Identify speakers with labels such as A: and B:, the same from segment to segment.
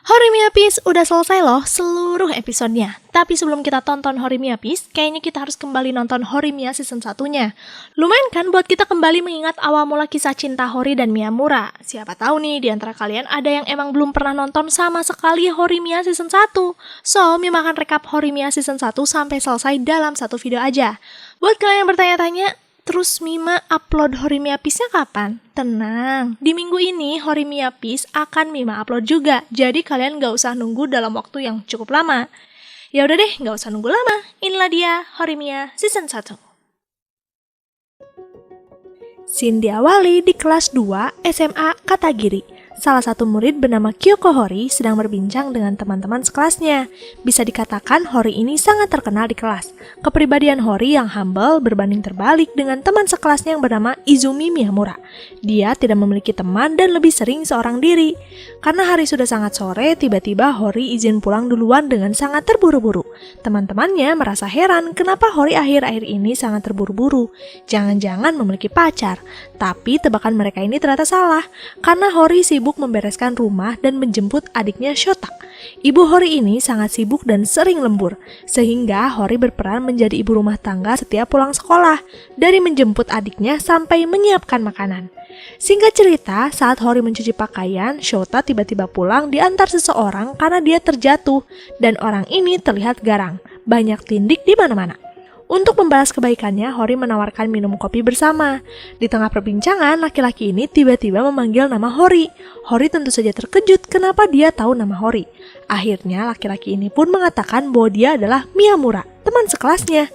A: Horimiya Peace udah selesai loh seluruh episodenya. Tapi sebelum kita tonton Horimiya Peace, kayaknya kita harus kembali nonton Horimiya season 1-nya. Lumayan kan buat kita kembali mengingat awal mula kisah cinta Hori dan Miyamura. Siapa tahu nih di antara kalian ada yang emang belum pernah nonton sama sekali Horimiya season 1. So, Mima akan rekap Horimiya season 1 sampai selesai dalam satu video aja. Buat kalian yang bertanya-tanya, terus Mima upload Horimiya Peace-nya kapan? Tenang, di minggu ini Horimiya Peace akan Mima upload juga. Jadi kalian gak usah nunggu dalam waktu yang cukup lama. Ya udah deh, gak usah nunggu lama. Inilah dia Horimiya season 1. Scene diawali di kelas 2 SMA Katagiri. Salah satu murid bernama Kyoko Hori sedang berbincang dengan teman-teman sekelasnya. Bisa dikatakan Hori ini sangat terkenal di kelas. Kepribadian Hori yang humble berbanding terbalik dengan teman sekelasnya yang bernama Izumi Miyamura. Dia tidak memiliki teman dan lebih sering seorang diri. Karena hari sudah sangat sore, tiba-tiba Hori izin pulang duluan dengan sangat terburu-buru. Teman-temannya merasa heran kenapa Hori akhir-akhir ini sangat terburu-buru. Jangan-jangan memiliki pacar. Tapi tebakan mereka ini ternyata salah, karena Hori sibuk membereskan rumah dan menjemput adiknya Shota. Ibu Hori ini sangat sibuk dan sering lembur, sehingga Hori berperan menjadi ibu rumah tangga setiap pulang sekolah, dari menjemput adiknya sampai menyiapkan makanan. Singkat cerita, saat Hori mencuci pakaian, Shota tiba-tiba pulang diantar seseorang karena dia terjatuh, dan orang ini terlihat garang, banyak tindik di mana-mana. Untuk membalas kebaikannya, Hori menawarkan minum kopi bersama. Di tengah perbincangan, laki-laki ini tiba-tiba memanggil nama Hori. Hori tentu saja terkejut kenapa dia tahu nama Hori. Akhirnya, laki-laki ini pun mengatakan bahwa dia adalah Miyamura, teman sekelasnya.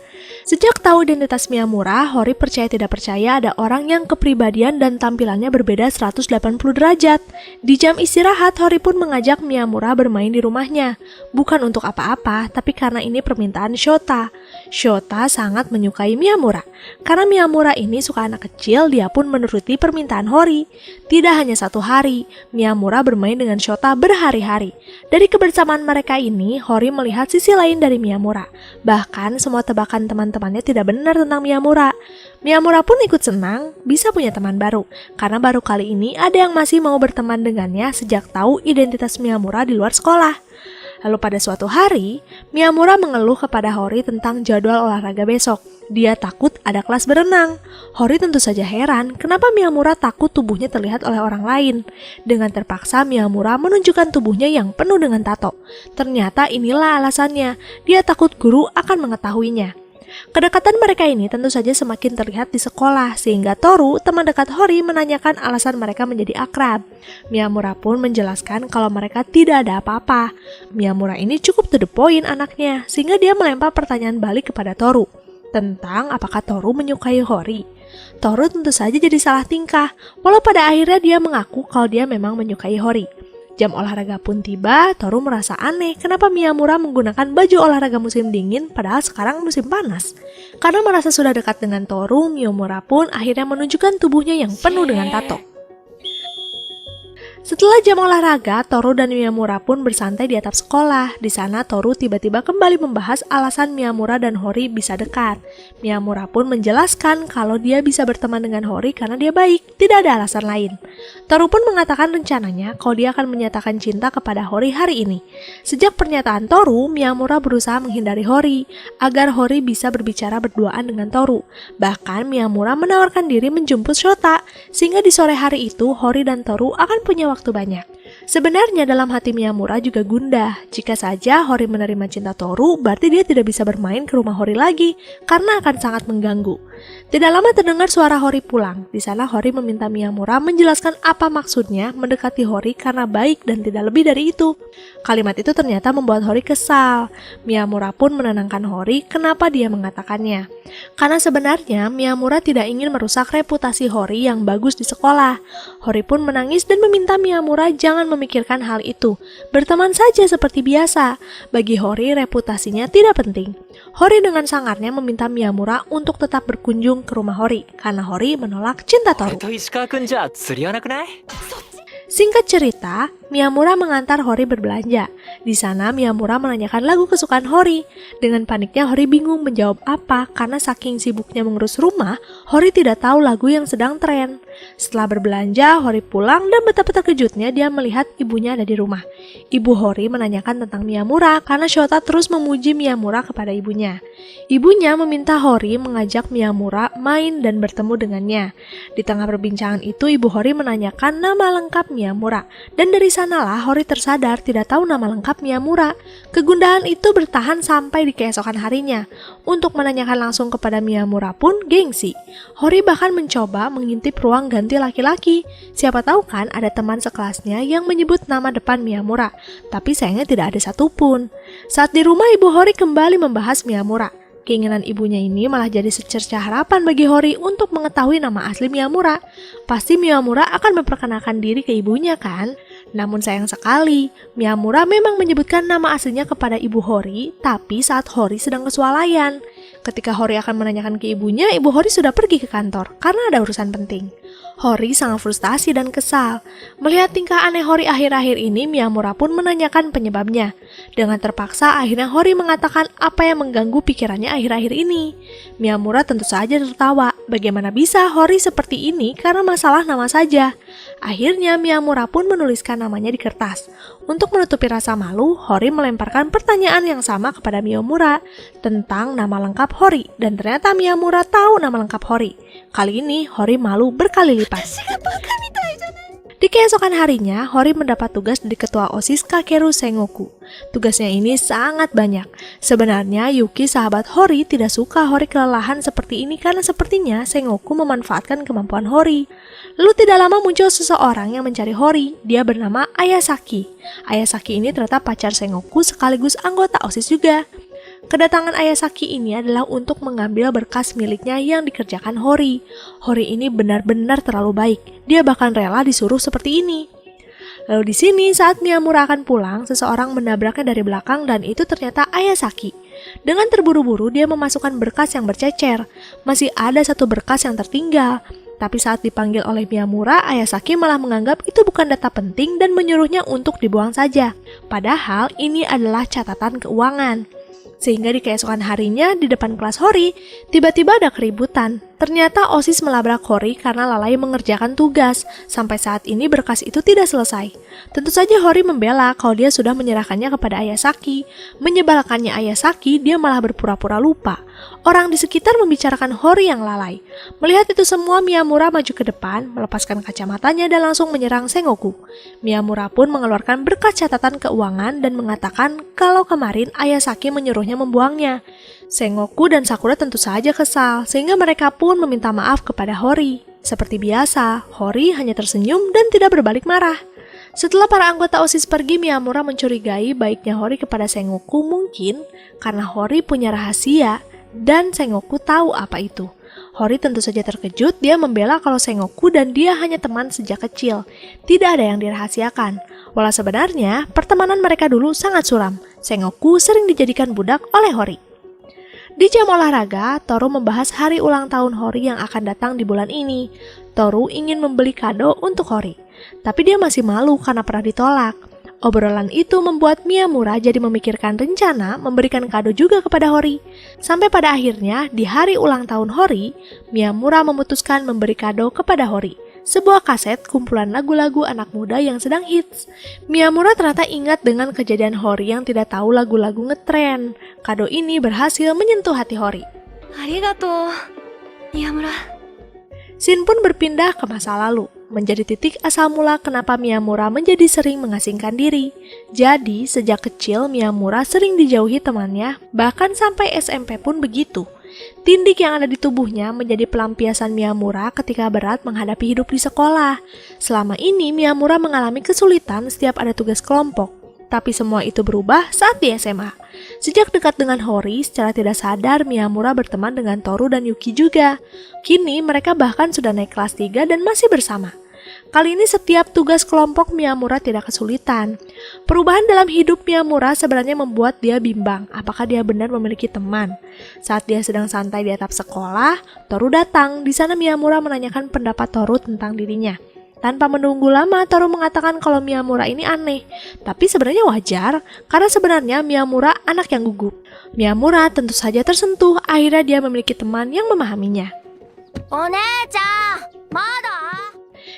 A: Sejak tahu identitas Miyamura, Hori percaya tidak percaya ada orang yang kepribadian dan tampilannya berbeda 180 derajat. Di jam istirahat, Hori pun mengajak Miyamura bermain di rumahnya. Bukan untuk apa-apa, tapi karena ini permintaan Shota. Shota sangat menyukai Miyamura. Karena Miyamura ini suka anak kecil, dia pun menuruti permintaan Hori. Tidak hanya satu hari, Miyamura bermain dengan Shota berhari-hari. Dari kebersamaan mereka ini, Hori melihat sisi lain dari Miyamura. Bahkan semua tebakan teman-temannya tidak benar tentang Miyamura. Miyamura pun ikut senang bisa punya teman baru, karena baru kali ini ada yang masih mau berteman dengannya sejak tahu identitas Miyamura di luar sekolah. Lalu pada suatu hari, Miyamura mengeluh kepada Hori tentang jadwal olahraga besok. Dia takut ada kelas berenang. Hori tentu saja heran kenapa Miyamura takut tubuhnya terlihat oleh orang lain. Dengan terpaksa Miyamura menunjukkan tubuhnya yang penuh dengan tato. Ternyata inilah alasannya, dia takut guru akan mengetahuinya. Kedekatan mereka ini tentu saja semakin terlihat di sekolah, sehingga Toru, teman dekat Hori, menanyakan alasan mereka menjadi akrab. Miyamura pun menjelaskan kalau mereka tidak ada apa-apa. Miyamura ini cukup to the point anaknya, sehingga dia melempar pertanyaan balik kepada Toru tentang apakah Toru menyukai Hori. Toru tentu saja jadi salah tingkah, walau pada akhirnya dia mengaku kalau dia memang menyukai Hori. Jam olahraga pun tiba, Toru merasa aneh kenapa Miyamura menggunakan baju olahraga musim dingin padahal sekarang musim panas. Karena merasa sudah dekat dengan Toru, Miyamura pun akhirnya menunjukkan tubuhnya yang penuh dengan tato. Setelah jam olahraga, Toru dan Miyamura pun bersantai di atap sekolah. Di sana Toru tiba-tiba kembali membahas alasan Miyamura dan Hori bisa dekat. Miyamura pun menjelaskan kalau dia bisa berteman dengan Hori karena dia baik, tidak ada alasan lain. Toru pun mengatakan rencananya kalau dia akan menyatakan cinta kepada Hori hari ini. Sejak pernyataan Toru, Miyamura berusaha menghindari Hori agar Hori bisa berbicara berduaan dengan Toru. Bahkan Miyamura menawarkan diri menjemput Shota, sehingga di sore hari itu Hori dan Toru akan punya waktu banyak. Sebenarnya dalam hati Miyamura juga gundah. Jika saja Hori menerima cinta Toru, berarti dia tidak bisa bermain ke rumah Hori lagi karena akan sangat mengganggu. Tidak lama terdengar suara Hori pulang. Di sana Hori meminta Miyamura menjelaskan apa maksudnya mendekati Hori karena baik dan tidak lebih dari itu. Kalimat itu ternyata membuat Hori kesal. Miyamura pun menenangkan Hori kenapa dia mengatakannya. Karena sebenarnya Miyamura tidak ingin merusak reputasi Hori yang bagus di sekolah. Hori pun menangis dan meminta Miyamura jangan memikirkan hal itu. Berteman saja seperti biasa. Bagi Hori reputasinya tidak penting. Hori dengan sangarnya meminta Miyamura untuk tetap berkunjung ke rumah Hori karena Hori menolak cinta Toru. Singkat cerita, Miyamura mengantar Hori berbelanja. Di sana Miyamura menanyakan lagu kesukaan Hori. Dengan paniknya Hori bingung menjawab apa karena saking sibuknya mengurus rumah, Hori tidak tahu lagu yang sedang tren. Setelah berbelanja, Hori pulang dan betapa terkejutnya dia melihat ibunya ada di rumah. Ibu Hori menanyakan tentang Miyamura karena Shota terus memuji Miyamura kepada ibunya. Ibunya meminta Hori mengajak Miyamura main dan bertemu dengannya. Di tengah perbincangan itu, Ibu Hori menanyakan nama lengkap Miyamura. Dan dari sanalah Hori tersadar tidak tahu nama lengkap Miyamura. Kegundahan itu bertahan sampai di keesokan harinya. Untuk menanyakan langsung kepada Miyamura pun gengsi. Hori bahkan mencoba mengintip ruang ganti laki-laki. Siapa tahu kan ada teman sekelasnya yang menyebut nama depan Miyamura. Tapi sayangnya tidak ada satupun. Saat di rumah, Ibu Hori kembali membahas Miyamura. Keinginan ibunya ini malah jadi secercah harapan bagi Hori untuk mengetahui nama asli Miyamura. Pasti Miyamura akan memperkenalkan diri ke ibunya kan? Namun sayang sekali, Miyamura memang menyebutkan nama aslinya kepada Ibu Hori, tapi saat Hori sedang kesualayan. Ketika Hori akan menanyakan ke ibunya, Ibu Hori sudah pergi ke kantor karena ada urusan penting. Hori sangat frustasi dan kesal. Melihat tingkah aneh Hori akhir-akhir ini, Miyamura pun menanyakan penyebabnya. Dengan terpaksa, akhirnya Hori mengatakan apa yang mengganggu pikirannya akhir-akhir ini. Miyamura tentu saja tertawa. Bagaimana bisa Hori seperti ini karena masalah nama saja? Akhirnya Miyamura pun menuliskan namanya di kertas. Untuk menutupi rasa malu, Hori melemparkan pertanyaan yang sama kepada Miyamura tentang nama lengkap Hori. Dan ternyata Miyamura tahu nama lengkap Hori. Kali ini Hori malu berkali lipat. Di keesokan harinya, Hori mendapat tugas dari ketua OSIS Kakeru Sengoku. Tugasnya ini sangat banyak. Sebenarnya Yuki sahabat Hori tidak suka Hori kelelahan seperti ini karena sepertinya Sengoku memanfaatkan kemampuan Hori. Lalu tidak lama muncul seseorang yang mencari Hori. Dia bernama Ayasaki. Ayasaki ini ternyata pacar Sengoku sekaligus anggota OSIS juga. Kedatangan Ayasaki ini adalah untuk mengambil berkas miliknya yang dikerjakan Hori. Hori ini benar-benar terlalu baik. Dia bahkan rela disuruh seperti ini. Lalu di sini saat Miyamura akan pulang, seseorang menabraknya dari belakang dan itu ternyata Ayasaki. Dengan terburu-buru dia memasukkan berkas yang bercecer. Masih ada satu berkas yang tertinggal. Tapi saat dipanggil oleh Miyamura, Ayasaki malah menganggap itu bukan data penting dan menyuruhnya untuk dibuang saja. Padahal ini adalah catatan keuangan. Sehingga di keesokan harinya di depan kelas Hori, tiba-tiba ada keributan. Ternyata OSIS melabrak Hori karena lalai mengerjakan tugas. Sampai saat ini berkas itu tidak selesai. Tentu saja Hori membela kalau dia sudah menyerahkannya kepada Ayasaki. Menyebalkannya Ayasaki, dia malah berpura-pura lupa. Orang di sekitar membicarakan Hori yang lalai. Melihat itu semua, Miyamura maju ke depan, melepaskan kacamatanya dan langsung menyerang Sengoku. Miyamura pun mengeluarkan berkas catatan keuangan dan mengatakan kalau kemarin Ayasaki menyuruhnya membuangnya. Sengoku dan Sakura tentu saja kesal, sehingga mereka pun meminta maaf kepada Hori. Seperti biasa, Hori hanya tersenyum dan tidak berbalik marah. Setelah para anggota OSIS pergi, Miyamura mencurigai baiknya Hori kepada Sengoku mungkin karena Hori punya rahasia dan Sengoku tahu apa itu. Hori tentu saja terkejut, dia membela kalau Sengoku dan dia hanya teman sejak kecil. Tidak ada yang dirahasiakan. Walau sebenarnya, pertemanan mereka dulu sangat suram. Sengoku sering dijadikan budak oleh Hori. Di jam olahraga, Toru membahas hari ulang tahun Hori yang akan datang di bulan ini. Toru ingin membeli kado untuk Hori, tapi dia masih malu karena pernah ditolak. Obrolan itu membuat Miyamura jadi memikirkan rencana memberikan kado juga kepada Hori. Sampai pada akhirnya, di hari ulang tahun Hori, Miyamura memutuskan memberi kado kepada Hori. Sebuah kaset kumpulan lagu-lagu anak muda yang sedang hits. Miyamura ternyata ingat dengan kejadian Hori yang tidak tahu lagu-lagu ngetren. Kado ini berhasil menyentuh hati Hori.
B: Arigato, Miyamura.
A: Scene pun berpindah ke masa lalu, menjadi titik asal mula kenapa Miyamura menjadi sering mengasingkan diri. Jadi, sejak kecil Miyamura sering dijauhi temannya, bahkan sampai SMP pun begitu. Tindik yang ada di tubuhnya menjadi pelampiasan Miyamura ketika berat menghadapi hidup di sekolah. Selama ini Miyamura mengalami kesulitan setiap ada tugas kelompok. Tapi semua itu berubah saat di SMA. Sejak dekat dengan Hori, secara tidak sadar Miyamura berteman dengan Toru dan Yuki juga. Kini mereka bahkan sudah naik kelas 3 dan masih bersama. Kali ini setiap tugas kelompok Miyamura tidak kesulitan. Perubahan dalam hidup Miyamura sebenarnya membuat dia bimbang apakah dia benar memiliki teman. Saat dia sedang santai di atap sekolah, Toru datang. Di sana Miyamura menanyakan pendapat Toru tentang dirinya. Tanpa menunggu lama, Toru mengatakan kalau Miyamura ini aneh. Tapi sebenarnya wajar, karena sebenarnya Miyamura anak yang gugup. Miyamura tentu saja tersentuh, akhirnya dia memiliki teman yang memahaminya.
B: Onee-chan, mada?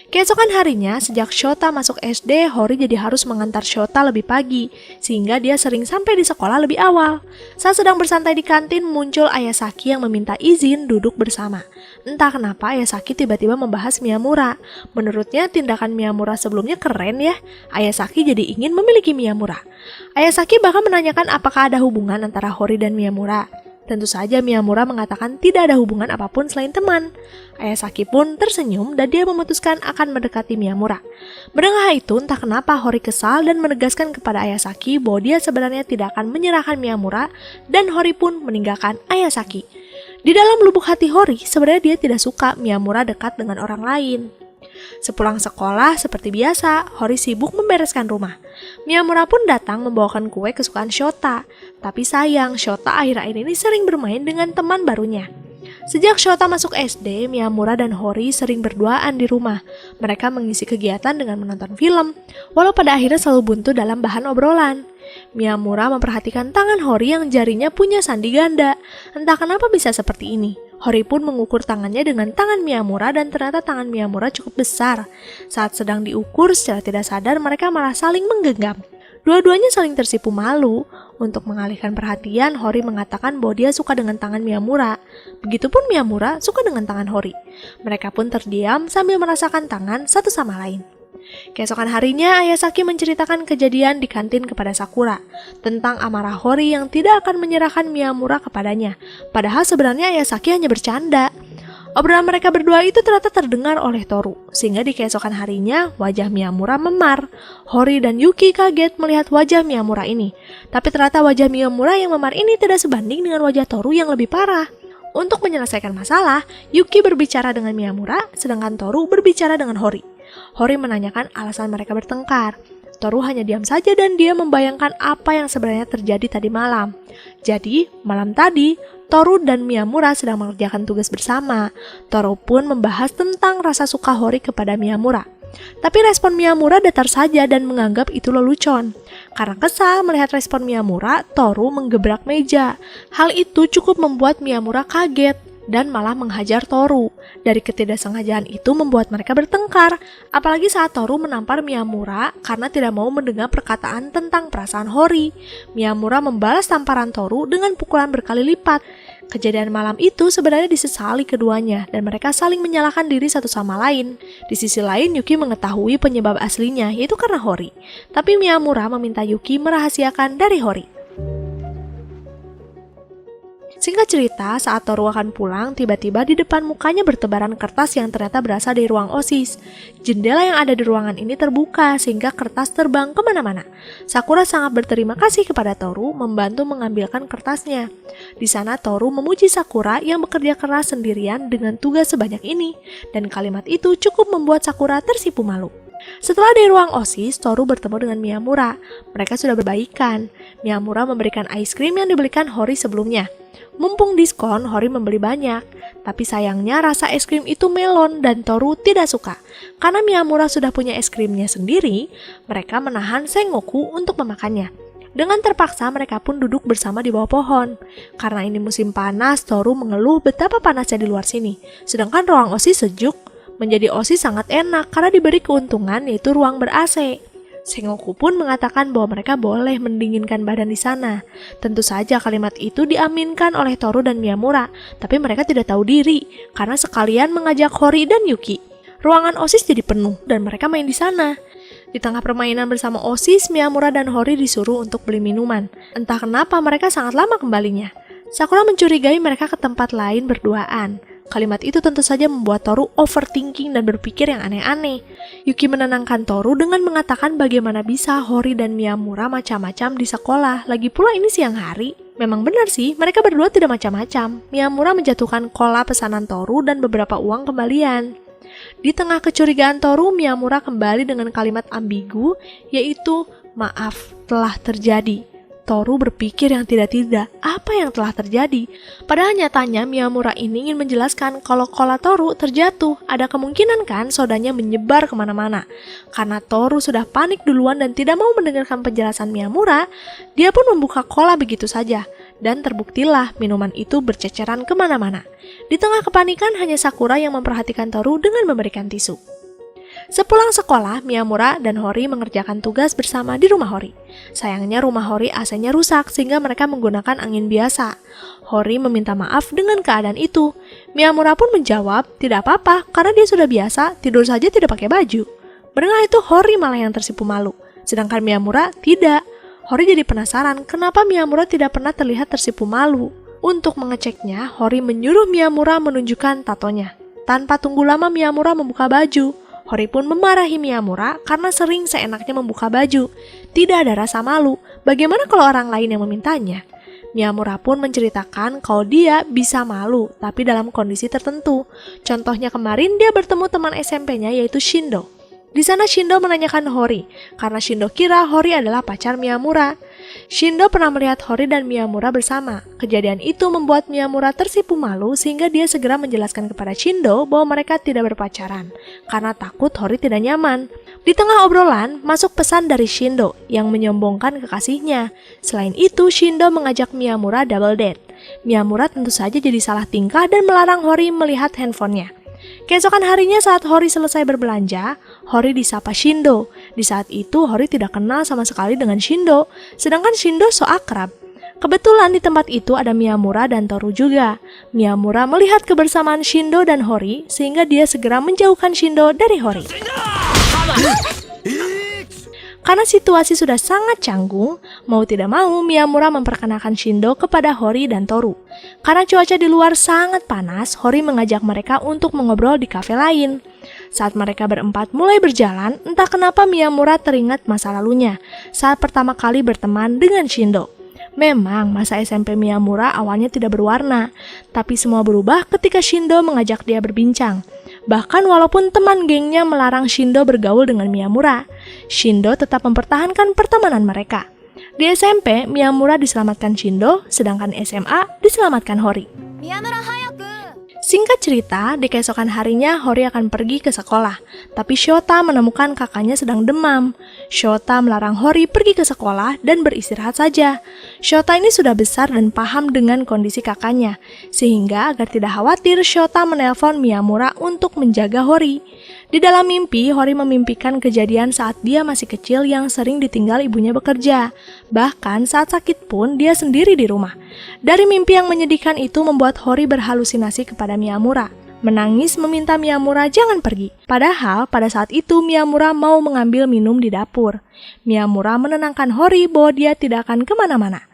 A: Keesokan harinya, sejak Shota masuk SD, Hori jadi harus mengantar Shota lebih pagi, sehingga dia sering sampai di sekolah lebih awal. Saat sedang bersantai di kantin, muncul Ayasaki yang meminta izin duduk bersama. Entah kenapa Ayasaki tiba-tiba membahas Miyamura. Menurutnya tindakan Miyamura sebelumnya keren ya. Ayasaki jadi ingin memiliki Miyamura. Ayasaki bahkan menanyakan apakah ada hubungan antara Hori dan Miyamura. Tentu saja Miyamura mengatakan tidak ada hubungan apapun selain teman. Ayasaki pun tersenyum dan dia memutuskan akan mendekati Miyamura. Mendengar itu, entah kenapa Hori kesal dan menegaskan kepada Ayasaki bahwa dia sebenarnya tidak akan menyerahkan Miyamura, dan Hori pun meninggalkan Ayasaki. Di dalam lubuk hati Hori, sebenarnya dia tidak suka Miyamura dekat dengan orang lain. Sepulang sekolah, seperti biasa, Hori sibuk membereskan rumah. Miyamura pun datang membawakan kue kesukaan Shota. Tapi sayang, Shota akhir-akhir ini sering bermain dengan teman barunya. Sejak Shota masuk SD, Miyamura dan Hori sering berduaan di rumah. Mereka mengisi kegiatan dengan menonton film, walau pada akhirnya selalu buntu dalam bahan obrolan. Miyamura memperhatikan tangan Hori yang jarinya punya sandi ganda. Entah kenapa bisa seperti ini. Hori pun mengukur tangannya dengan tangan Miyamura dan ternyata tangan Miyamura cukup besar. Saat sedang diukur, secara tidak sadar mereka malah saling menggenggam. Dua-duanya saling tersipu malu. Untuk mengalihkan perhatian, Hori mengatakan bahwa dia suka dengan tangan Miyamura. Begitupun Miyamura suka dengan tangan Hori. Mereka pun terdiam sambil merasakan tangan satu sama lain. Keesokan harinya, Ayasaki menceritakan kejadian di kantin kepada Sakura tentang amarah Hori yang tidak akan menyerahkan Miyamura kepadanya. Padahal sebenarnya Ayasaki hanya bercanda. Obrolan mereka berdua itu ternyata terdengar oleh Toru, sehingga di keesokan harinya wajah Miyamura memar. Hori dan Yuki kaget melihat wajah Miyamura ini. Tapi ternyata wajah Miyamura yang memar ini tidak sebanding dengan wajah Toru yang lebih parah. Untuk menyelesaikan masalah, Yuki berbicara dengan Miyamura, sedangkan Toru berbicara dengan Hori. Hori menanyakan alasan mereka bertengkar. Toru hanya diam saja dan dia membayangkan apa yang sebenarnya terjadi tadi malam. Jadi, malam tadi, Toru dan Miyamura sedang mengerjakan tugas bersama. Toru pun membahas tentang rasa suka Hori kepada Miyamura. Tapi respon Miyamura datar saja dan menganggap itu lelucon. Karena kesal melihat respon Miyamura, Toru menggebrak meja. Hal itu cukup membuat Miyamura kaget dan malah menghajar Toru. Dari ketidaksengajaan itu membuat mereka bertengkar, apalagi saat Toru menampar Miyamura karena tidak mau mendengar perkataan tentang perasaan Hori. Miyamura membalas tamparan Toru dengan pukulan berkali lipat. Kejadian malam itu sebenarnya disesali keduanya dan mereka saling menyalahkan diri satu sama lain. Di sisi lain, Yuki mengetahui penyebab aslinya, yaitu karena Hori. Tapi Miyamura meminta Yuki merahasiakan dari Hori. Singkat cerita, saat Toru akan pulang, tiba-tiba di depan mukanya bertebaran kertas yang ternyata berasal dari ruang OSIS. Jendela yang ada di ruangan ini terbuka sehingga kertas terbang kemana-mana. Sakura sangat berterima kasih kepada Toru membantu mengambilkan kertasnya. Di sana Toru memuji Sakura yang bekerja keras sendirian dengan tugas sebanyak ini, dan kalimat itu cukup membuat Sakura tersipu malu. Setelah di ruang OSIS, Toru bertemu dengan Miyamura. Mereka sudah berbaikan. Miyamura memberikan es krim yang dibelikan Hori sebelumnya. Mumpung diskon, Hori membeli banyak. Tapi sayangnya rasa es krim itu melon dan Toru tidak suka. Karena Miyamura sudah punya es krimnya sendiri, mereka menahan Sengoku untuk memakannya. Dengan terpaksa mereka pun duduk bersama di bawah pohon. Karena ini musim panas, Toru mengeluh betapa panasnya di luar sini. Sedangkan ruang OSIS sejuk. Menjadi OSIS sangat enak karena diberi keuntungan yaitu ruang ber-AC. Sengoku pun mengatakan bahwa mereka boleh mendinginkan badan di sana. Tentu saja kalimat itu diaminkan oleh Toru dan Miyamura, tapi mereka tidak tahu diri karena sekalian mengajak Hori dan Yuki. Ruangan OSIS jadi penuh dan mereka main di sana. Di tengah permainan bersama OSIS, Miyamura dan Hori disuruh untuk beli minuman. Entah kenapa mereka sangat lama kembalinya. Sakura mencurigai mereka ke tempat lain berduaan. Kalimat itu tentu saja membuat Toru overthinking dan berpikir yang aneh-aneh. Yuki menenangkan Toru dengan mengatakan bagaimana bisa Hori dan Miyamura macam-macam di sekolah. Lagi pula ini siang hari. Memang benar sih, mereka berdua tidak macam-macam. Miyamura menjatuhkan kola pesanan Toru dan beberapa uang kembalian. Di tengah kecurigaan Toru, Miyamura kembali dengan kalimat ambigu, yaitu maaf telah terjadi. Toru berpikir yang tidak-tidak, apa yang telah terjadi? Padahal nyatanya Miyamura ini ingin menjelaskan kalau cola Toru terjatuh. Ada kemungkinan kan sodanya menyebar kemana-mana. Karena Toru sudah panik duluan dan tidak mau mendengarkan penjelasan Miyamura, dia pun membuka cola begitu saja. Dan terbuktilah minuman itu berceceran kemana-mana. Di tengah kepanikan hanya Sakura yang memperhatikan Toru dengan memberikan tisu. Sepulang sekolah, Miyamura dan Hori mengerjakan tugas bersama di rumah Hori. Sayangnya rumah Hori AC-nya rusak sehingga mereka menggunakan angin biasa. Hori meminta maaf dengan keadaan itu. Miyamura pun menjawab, tidak apa-apa karena dia sudah biasa, tidur saja tidak pakai baju. Mendengar itu Hori malah yang tersipu malu. Sedangkan Miyamura tidak. Hori jadi penasaran kenapa Miyamura tidak pernah terlihat tersipu malu. Untuk mengeceknya, Hori menyuruh Miyamura menunjukkan tatonya. Tanpa tunggu lama Miyamura membuka baju. Hori pun memarahi Miyamura karena sering seenaknya membuka baju. Tidak ada rasa malu. Bagaimana kalau orang lain yang memintanya? Miyamura pun menceritakan kalau dia bisa malu, tapi dalam kondisi tertentu. Contohnya kemarin dia bertemu teman SMP-nya yaitu Shindo. Di sana Shindo menanyakan Hori, karena Shindo kira Hori adalah pacar Miyamura. Shindo pernah melihat Hori dan Miyamura bersama. Kejadian itu membuat Miyamura tersipu malu sehingga dia segera menjelaskan kepada Shindo bahwa mereka tidak berpacaran, karena takut Hori tidak nyaman. Di tengah obrolan, masuk pesan dari Shindo yang menyombongkan kekasihnya. Selain itu, Shindo mengajak Miyamura double date. Miyamura tentu saja jadi salah tingkah dan melarang Hori melihat handphonenya. Keesokan harinya saat Hori selesai berbelanja, Hori disapa Shindo. Di saat itu Hori tidak kenal sama sekali dengan Shindo, sedangkan Shindo so akrab. Kebetulan di tempat itu ada Miyamura dan Toru juga. Miyamura melihat kebersamaan Shindo dan Hori sehingga dia segera menjauhkan Shindo dari Hori. Karena situasi sudah sangat canggung, mau tidak mau Miyamura memperkenalkan Shindo kepada Hori dan Toru. Karena cuaca di luar sangat panas, Hori mengajak mereka untuk mengobrol di kafe lain. Saat mereka berempat mulai berjalan, entah kenapa Miyamura teringat masa lalunya saat pertama kali berteman dengan Shindo. Memang masa SMP Miyamura awalnya tidak berwarna, tapi semua berubah ketika Shindo mengajak dia berbincang. Bahkan walaupun teman gengnya melarang Shindo bergaul dengan Miyamura, Shindo tetap mempertahankan pertemanan mereka. Di SMP, Miyamura diselamatkan Shindo, sedangkan SMA diselamatkan Hori.
B: Miyamura hayaku.
A: Singkat cerita, di keesokan harinya Hori akan pergi ke sekolah, tapi Shota menemukan kakaknya sedang demam. Shota melarang Hori pergi ke sekolah dan beristirahat saja. Shota ini sudah besar dan paham dengan kondisi kakaknya, sehingga agar tidak khawatir, Shota menelpon Miyamura untuk menjaga Hori. Di dalam mimpi, Hori memimpikan kejadian saat dia masih kecil yang sering ditinggal ibunya bekerja. Bahkan saat sakit pun dia sendiri di rumah. Dari mimpi yang menyedihkan itu membuat Hori berhalusinasi kepada Miyamura. Menangis meminta Miyamura jangan pergi. Padahal pada saat itu Miyamura mau mengambil minum di dapur. Miyamura menenangkan Hori bahwa dia tidak akan kemana-mana.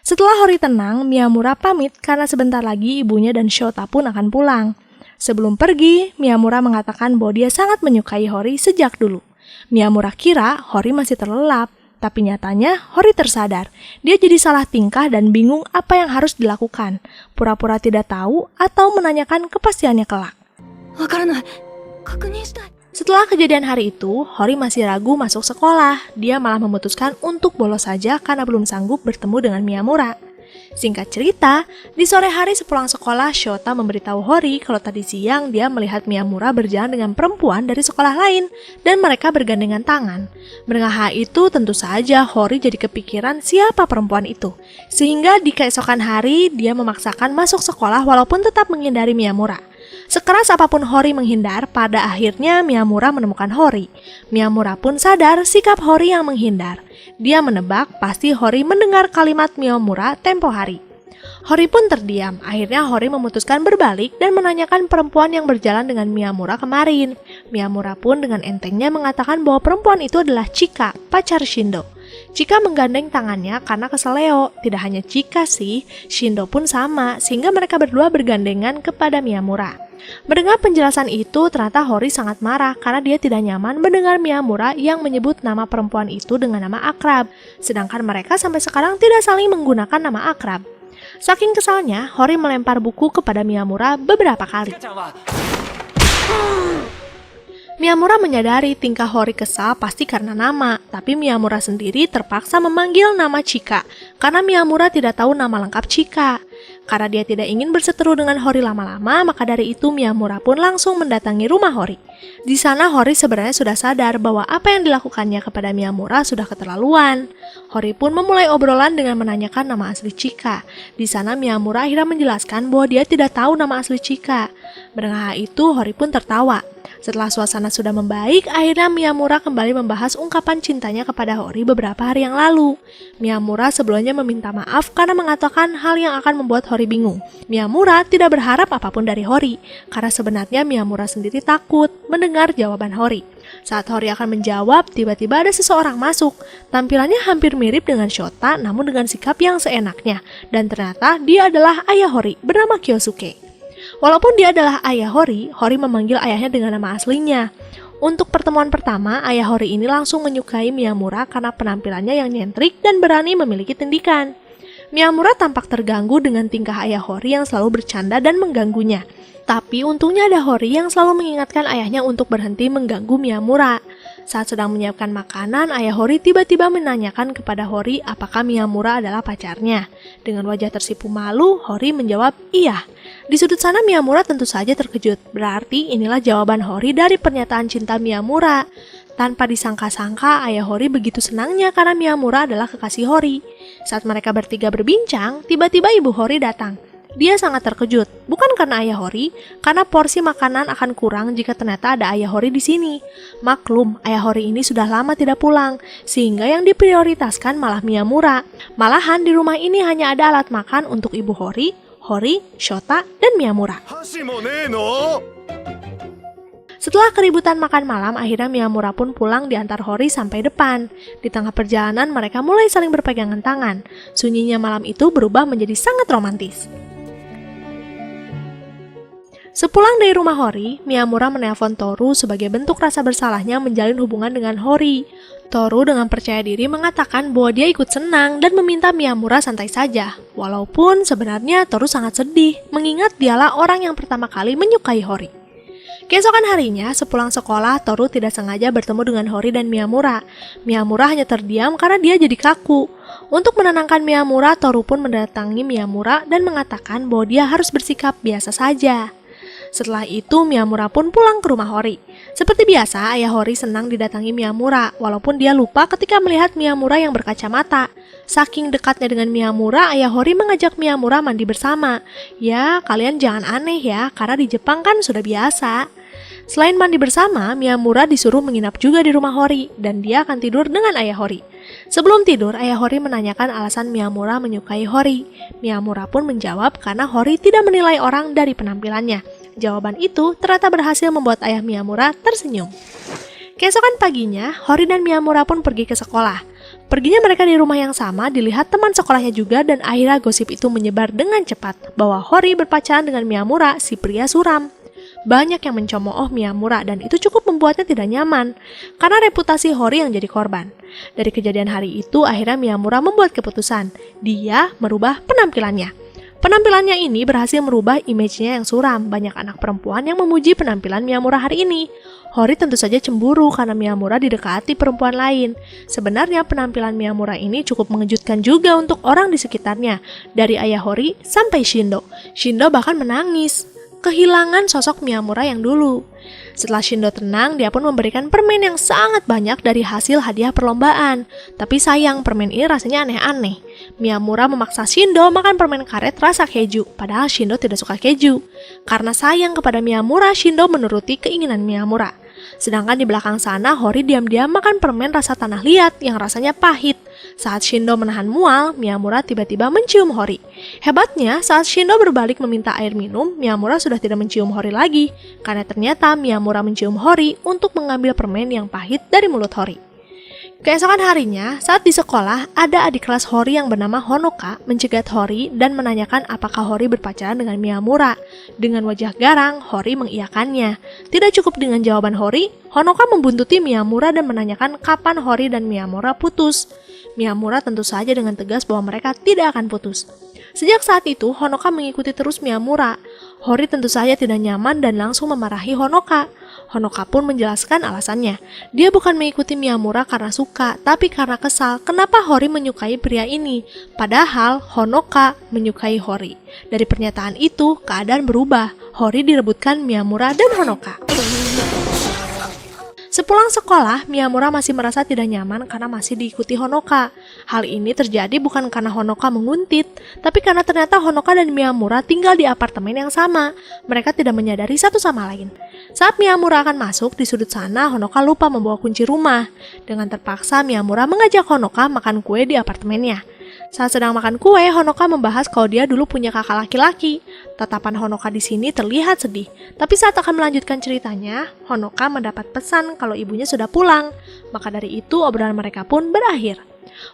A: Setelah Hori tenang, Miyamura pamit karena sebentar lagi ibunya dan Shota pun akan pulang. Sebelum pergi, Miyamura mengatakan bahwa dia sangat menyukai Hori sejak dulu. Miyamura kira Hori masih terlelap, tapi nyatanya Hori tersadar. Dia jadi salah tingkah dan bingung apa yang harus dilakukan. Pura-pura tidak tahu atau menanyakan kepastiannya kelak. Setelah kejadian hari itu, Hori masih ragu masuk sekolah. Dia malah memutuskan untuk bolos saja karena belum sanggup bertemu dengan Miyamura. Singkat cerita, di sore hari sepulang sekolah, Shota memberitahu Hori kalau tadi siang dia melihat Miyamura berjalan dengan perempuan dari sekolah lain dan mereka bergandengan tangan. Mendengar hal itu, tentu saja Hori jadi kepikiran siapa perempuan itu. Sehingga di keesokan hari, dia memaksakan masuk sekolah walaupun tetap menghindari Miyamura. Sekeras apapun Hori menghindar, pada akhirnya Miyamura menemukan Hori. Miyamura pun sadar sikap Hori yang menghindar. Dia menebak pasti Hori mendengar kalimat Miyamura tempo hari. Hori pun terdiam. Akhirnya Hori memutuskan berbalik dan menanyakan perempuan yang berjalan dengan Miyamura kemarin. Miyamura pun dengan entengnya mengatakan bahwa perempuan itu adalah Chika, pacar Shindo. Chika menggandeng tangannya karena keseleo. Tidak hanya Chika sih, Shindo pun sama, sehingga mereka berdua bergandengan kepada Miyamura. Mendengar penjelasan itu, ternyata Hori sangat marah karena dia tidak nyaman mendengar Miyamura yang menyebut nama perempuan itu dengan nama akrab. Sedangkan mereka sampai sekarang tidak saling menggunakan nama akrab. Saking kesalnya, Hori melempar buku kepada Miyamura beberapa kali. Miyamura menyadari tingkah Hori kesal pasti karena nama, tapi Miyamura sendiri terpaksa memanggil nama Chika, karena Miyamura tidak tahu nama lengkap Chika. Karena dia tidak ingin berseteru dengan Hori lama-lama, maka dari itu Miyamura pun langsung mendatangi rumah Hori. Di sana Hori sebenarnya sudah sadar bahwa apa yang dilakukannya kepada Miyamura sudah keterlaluan. Hori pun memulai obrolan dengan menanyakan nama asli Chika. Di sana Miyamura akhirnya menjelaskan bahwa dia tidak tahu nama asli Chika. Mendengar itu Hori pun tertawa. Setelah suasana sudah membaik, akhirnya Miyamura kembali membahas ungkapan cintanya kepada Hori beberapa hari yang lalu. Miyamura sebelumnya meminta maaf karena mengatakan hal yang akan membuat Hori bingung. Miyamura tidak berharap apapun dari Hori, karena sebenarnya Miyamura sendiri takut mendengar jawaban Hori. Saat Hori akan menjawab, tiba-tiba ada seseorang masuk. Tampilannya hampir mirip dengan Shota, namun dengan sikap yang seenaknya. Dan ternyata dia adalah ayah Hori, bernama Kyosuke. Walaupun dia adalah ayah Hori, Hori memanggil ayahnya dengan nama aslinya. Untuk pertemuan pertama, ayah Hori ini langsung menyukai Miyamura karena penampilannya yang nyentrik dan berani memiliki tindikan. Miyamura tampak terganggu dengan tingkah ayah Hori yang selalu bercanda dan mengganggunya. Tapi untungnya ada Hori yang selalu mengingatkan ayahnya untuk berhenti mengganggu Miyamura. Saat sedang menyiapkan makanan, ayah Hori tiba-tiba menanyakan kepada Hori apakah Miyamura adalah pacarnya. Dengan wajah tersipu malu, Hori menjawab iya. Di sudut sana Miyamura tentu saja terkejut. Berarti inilah jawaban Hori dari pernyataan cinta Miyamura. Tanpa disangka-sangka, ayah Hori begitu senangnya karena Miyamura adalah kekasih Hori. Saat mereka bertiga berbincang, tiba-tiba ibu Hori datang. Dia sangat terkejut, bukan karena ayah Hori, karena porsi makanan akan kurang jika ternyata ada ayah Hori di sini. Maklum, ayah Hori ini sudah lama tidak pulang, sehingga yang diprioritaskan malah Miyamura. Malahan di rumah ini hanya ada alat makan untuk ibu Hori, Shota, dan Miyamura. Setelah keributan makan malam, akhirnya Miyamura pun pulang diantar Hori sampai depan. Di tengah perjalanan, mereka mulai saling berpegangan tangan. Sunyinya malam itu berubah menjadi sangat romantis. Sepulang dari rumah Hori, Miyamura menelpon Toru sebagai bentuk rasa bersalahnya menjalin hubungan dengan Hori. Toru dengan percaya diri mengatakan bahwa dia ikut senang dan meminta Miyamura santai saja. Walaupun sebenarnya Toru sangat sedih, mengingat dialah orang yang pertama kali menyukai Hori. Keesokan harinya, sepulang sekolah, Toru tidak sengaja bertemu dengan Hori dan Miyamura. Miyamura hanya terdiam karena dia jadi kaku. Untuk menenangkan Miyamura, Toru pun mendatangi Miyamura dan mengatakan bahwa dia harus bersikap biasa saja. Setelah itu, Miyamura pun pulang ke rumah Hori. Seperti biasa, ayah Hori senang didatangi Miyamura, walaupun dia lupa ketika melihat Miyamura yang berkacamata. Saking dekatnya dengan Miyamura, ayah Hori mengajak Miyamura mandi bersama. Ya, kalian jangan aneh ya, karena di Jepang kan sudah biasa. Selain mandi bersama, Miyamura disuruh menginap juga di rumah Hori, dan dia akan tidur dengan ayah Hori. Sebelum tidur, ayah Hori menanyakan alasan Miyamura menyukai Hori. Miyamura pun menjawab karena Hori tidak menilai orang dari penampilannya. Jawaban itu ternyata berhasil membuat ayah Miyamura tersenyum. Keesokan paginya, Hori dan Miyamura pun pergi ke sekolah. Perginya mereka di rumah yang sama dilihat teman sekolahnya juga dan akhirnya gosip itu menyebar dengan cepat bahwa Hori berpacaran dengan Miyamura, si pria suram. Banyak yang mencemooh Miyamura dan itu cukup membuatnya tidak nyaman karena reputasi Hori yang jadi korban. Dari kejadian hari itu, akhirnya Miyamura membuat keputusan. Dia merubah penampilannya. Penampilannya ini berhasil merubah image-nya yang suram. Banyak anak perempuan yang memuji penampilan Miyamura hari ini. Hori tentu saja cemburu karena Miyamura didekati perempuan lain. Sebenarnya penampilan Miyamura ini cukup mengejutkan juga untuk orang di sekitarnya. Dari ayah Hori sampai Shindo. Shindo bahkan menangis. Kehilangan sosok Miyamura yang dulu. Setelah Shindo tenang, dia pun memberikan permen yang sangat banyak dari hasil hadiah perlombaan. Tapi sayang, permen ini rasanya aneh-aneh. Miyamura memaksa Shindo makan permen karet rasa keju, padahal Shindo tidak suka keju. Karena sayang kepada Miyamura, Shindo menuruti keinginan Miyamura. Sedangkan di belakang sana, Hori diam-diam makan permen rasa tanah liat yang rasanya pahit. Saat Shindo menahan mual, Miyamura tiba-tiba mencium Hori. Hebatnya, saat Shindo berbalik meminta air minum, Miyamura sudah tidak mencium Hori lagi. Karena ternyata Miyamura mencium Hori untuk mengambil permen yang pahit dari mulut Hori. Keesokan harinya, saat di sekolah, ada adik kelas Hori yang bernama Honoka mencegat Hori dan menanyakan apakah Hori berpacaran dengan Miyamura. Dengan wajah garang, Hori mengiyakannya. Tidak cukup dengan jawaban Hori, Honoka membuntuti Miyamura dan menanyakan kapan Hori dan Miyamura putus. Miyamura tentu saja dengan tegas bahwa mereka tidak akan putus. Sejak saat itu, Honoka mengikuti terus Miyamura. Hori tentu saja tidak nyaman dan langsung memarahi Honoka. Honoka pun menjelaskan alasannya. Dia bukan mengikuti Miyamura karena suka, tapi karena kesal kenapa Hori menyukai pria ini. Padahal Honoka menyukai Hori. Dari pernyataan itu, keadaan berubah. Hori direbutkan Miyamura dan Honoka. Sepulang sekolah, Miyamura masih merasa tidak nyaman karena masih diikuti Honoka. Hal ini terjadi bukan karena Honoka menguntit, tapi karena ternyata Honoka dan Miyamura tinggal di apartemen yang sama. Mereka tidak menyadari satu sama lain. Saat Miyamura akan masuk, di sudut sana Honoka lupa membawa kunci rumah. Dengan terpaksa, Miyamura mengajak Honoka makan kue di apartemennya. Saat sedang makan kue, Honoka membahas kalau dia dulu punya kakak laki-laki. Tatapan Honoka di sini terlihat sedih. Tapi saat akan melanjutkan ceritanya, Honoka mendapat pesan kalau ibunya sudah pulang. Maka dari itu, obrolan mereka pun berakhir.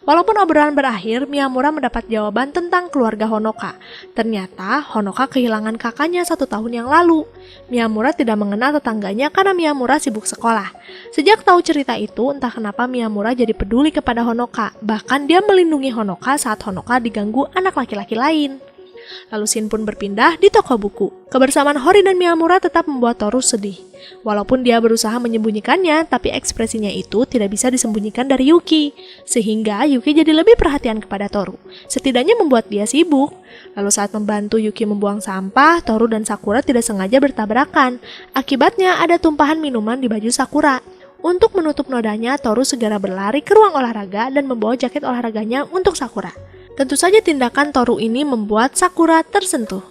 A: Walaupun obrolan berakhir, Miyamura mendapat jawaban tentang keluarga Honoka. Ternyata, Honoka kehilangan kakaknya 1 tahun yang lalu. Miyamura tidak mengenal tetangganya karena Miyamura sibuk sekolah. Sejak tahu cerita itu, entah kenapa Miyamura jadi peduli kepada Honoka. Bahkan dia melindungi Honoka saat Honoka diganggu anak laki-laki lain. Lalu scene pun berpindah di toko buku. Kebersamaan Hori dan Miyamura tetap membuat Toru sedih. Walaupun dia berusaha menyembunyikannya, tapi ekspresinya itu tidak bisa disembunyikan dari Yuki. Sehingga Yuki jadi lebih perhatian kepada Toru. Setidaknya membuat dia sibuk. Lalu saat membantu Yuki membuang sampah, Toru dan Sakura tidak sengaja bertabrakan. Akibatnya ada tumpahan minuman di baju Sakura. Untuk menutup nodanya, Toru segera berlari ke ruang olahraga dan membawa jaket olahraganya untuk Sakura. Tentu saja tindakan Toru ini membuat Sakura tersentuh.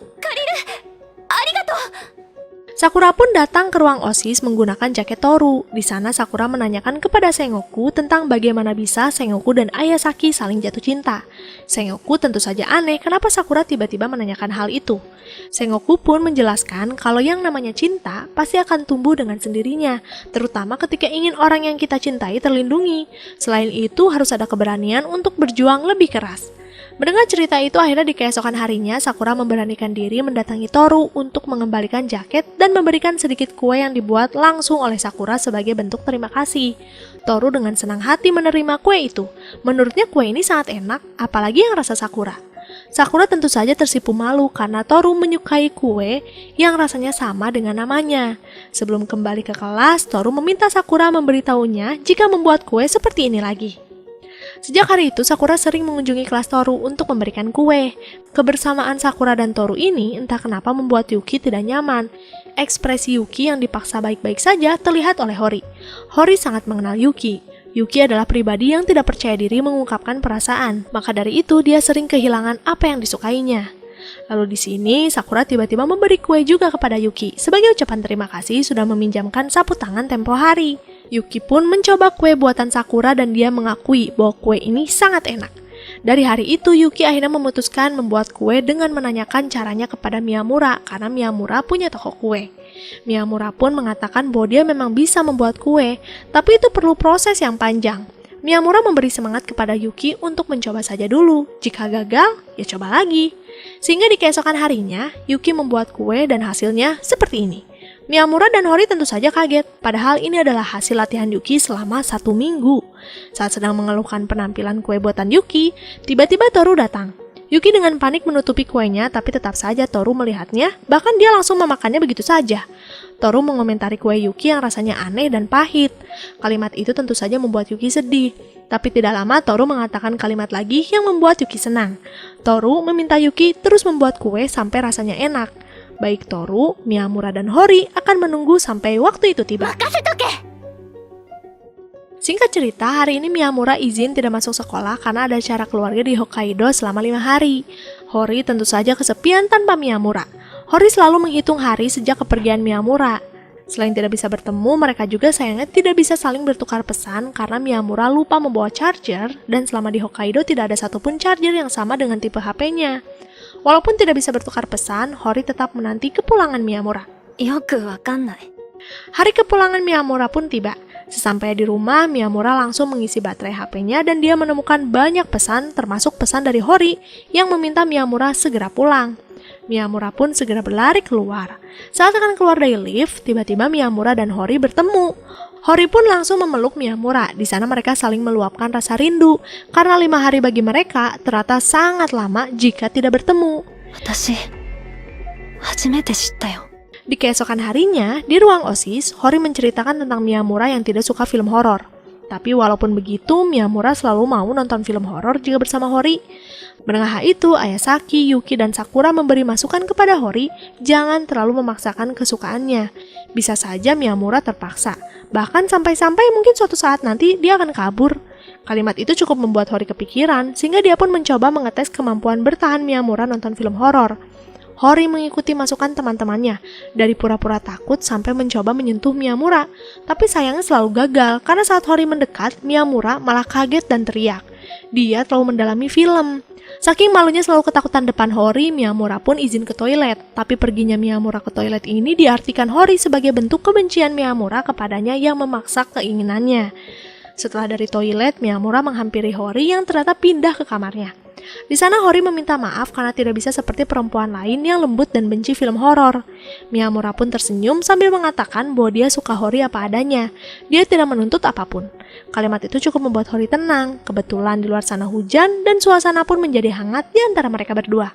A: Sakura pun datang ke ruang OSIS menggunakan jaket Toru. Di sana Sakura menanyakan kepada Sengoku tentang bagaimana bisa Sengoku dan Ayasaki saling jatuh cinta. Sengoku tentu saja aneh kenapa Sakura tiba-tiba menanyakan hal itu. Sengoku pun menjelaskan kalau yang namanya cinta pasti akan tumbuh dengan sendirinya, terutama ketika ingin orang yang kita cintai terlindungi. Selain itu harus ada keberanian untuk berjuang lebih keras. Mendengar cerita itu, akhirnya di keesokan harinya Sakura memberanikan diri mendatangi Toru untuk mengembalikan jaket dan memberikan sedikit kue yang dibuat langsung oleh Sakura sebagai bentuk terima kasih. Toru dengan senang hati menerima kue itu. Menurutnya kue ini sangat enak, apalagi yang rasa Sakura. Sakura tentu saja tersipu malu karena Toru menyukai kue yang rasanya sama dengan namanya. Sebelum kembali ke kelas, Toru meminta Sakura memberitahunya jika membuat kue seperti ini lagi. Sejak hari itu, Sakura sering mengunjungi kelas Toru untuk memberikan kue. Kebersamaan Sakura dan Toru ini entah kenapa membuat Yuki tidak nyaman. Ekspresi Yuki yang dipaksa baik-baik saja terlihat oleh Hori. Hori sangat mengenal Yuki. Yuki adalah pribadi yang tidak percaya diri mengungkapkan perasaan. Maka dari itu, dia sering kehilangan apa yang disukainya. Lalu di sini, Sakura tiba-tiba memberi kue juga kepada Yuki sebagai ucapan terima kasih sudah meminjamkan sapu tangan tempo hari. Yuki pun mencoba kue buatan Sakura dan dia mengakui bahwa kue ini sangat enak. Dari hari itu, Yuki akhirnya memutuskan membuat kue dengan menanyakan caranya kepada Miyamura karena Miyamura punya toko kue. Miyamura pun mengatakan bahwa dia memang bisa membuat kue, tapi itu perlu proses yang panjang. Miyamura memberi semangat kepada Yuki untuk mencoba saja dulu. Jika gagal, ya coba lagi. Sehingga di keesokan harinya, Yuki membuat kue dan hasilnya seperti ini. Miyamura dan Hori tentu saja kaget, padahal ini adalah hasil latihan Yuki selama 1 minggu. Saat sedang mengeluhkan penampilan kue buatan Yuki, tiba-tiba Toru datang. Yuki dengan panik menutupi kuenya, tapi tetap saja Toru melihatnya, bahkan dia langsung memakannya begitu saja. Toru mengomentari kue Yuki yang rasanya aneh dan pahit. Kalimat itu tentu saja membuat Yuki sedih. Tapi tidak lama Toru mengatakan kalimat lagi yang membuat Yuki senang. Toru meminta Yuki terus membuat kue sampai rasanya enak. Baik Toru, Miyamura, dan Hori akan menunggu sampai waktu itu tiba. Singkat cerita, hari ini Miyamura izin tidak masuk sekolah karena ada acara keluarga di Hokkaido selama 5 hari. Hori tentu saja kesepian tanpa Miyamura. Hori selalu menghitung hari sejak kepergian Miyamura. Selain tidak bisa bertemu, mereka juga sayangnya tidak bisa saling bertukar pesan karena Miyamura lupa membawa charger dan selama di Hokkaido tidak ada satupun charger yang sama dengan tipe HP-nya. Walaupun tidak bisa bertukar pesan, Hori tetap menanti kepulangan Miyamura. Hari kepulangan Miyamura pun tiba. Sesampainya di rumah, Miyamura langsung mengisi baterai HP-nya dan dia menemukan banyak pesan, termasuk pesan dari Hori yang meminta Miyamura segera pulang. Miyamura pun segera berlari keluar. Saat akan keluar dari lift, tiba-tiba Miyamura dan Hori bertemu. Hori pun langsung memeluk Miyamura. Di sana mereka saling meluapkan rasa rindu, karena 5 hari bagi mereka ternyata sangat lama jika tidak bertemu. Di keesokan harinya, di ruang OSIS, Hori menceritakan tentang Miyamura yang tidak suka film horor. Tapi walaupun begitu, Miyamura selalu mau nonton film horor jika bersama Hori. Menengah itu, Ayasaki, Yuki, dan Sakura memberi masukan kepada Hori, jangan terlalu memaksakan kesukaannya. Bisa saja Miyamura terpaksa, bahkan sampai-sampai mungkin suatu saat nanti dia akan kabur. Kalimat itu cukup membuat Hori kepikiran, sehingga dia pun mencoba mengetes kemampuan bertahan Miyamura nonton film horor. Hori mengikuti masukan teman-temannya, dari pura-pura takut sampai mencoba menyentuh Miyamura. Tapi sayangnya selalu gagal, karena saat Hori mendekat, Miyamura malah kaget dan teriak. Dia terlalu mendalami film. Saking malunya selalu ketakutan depan Hori, Miyamura pun izin ke toilet. Tapi perginya Miyamura ke toilet ini diartikan Hori sebagai bentuk kebencian Miyamura kepadanya yang memaksa keinginannya. Setelah dari toilet, Miyamura menghampiri Hori yang ternyata pindah ke kamarnya. Di sana Hori meminta maaf karena tidak bisa seperti perempuan lain yang lembut dan benci film horor. Miyamura pun tersenyum sambil mengatakan bahwa dia suka Hori apa adanya. Dia tidak menuntut apapun. Kalimat itu cukup membuat Hori tenang. Kebetulan di luar sana hujan dan suasana pun menjadi hangat di antara mereka berdua.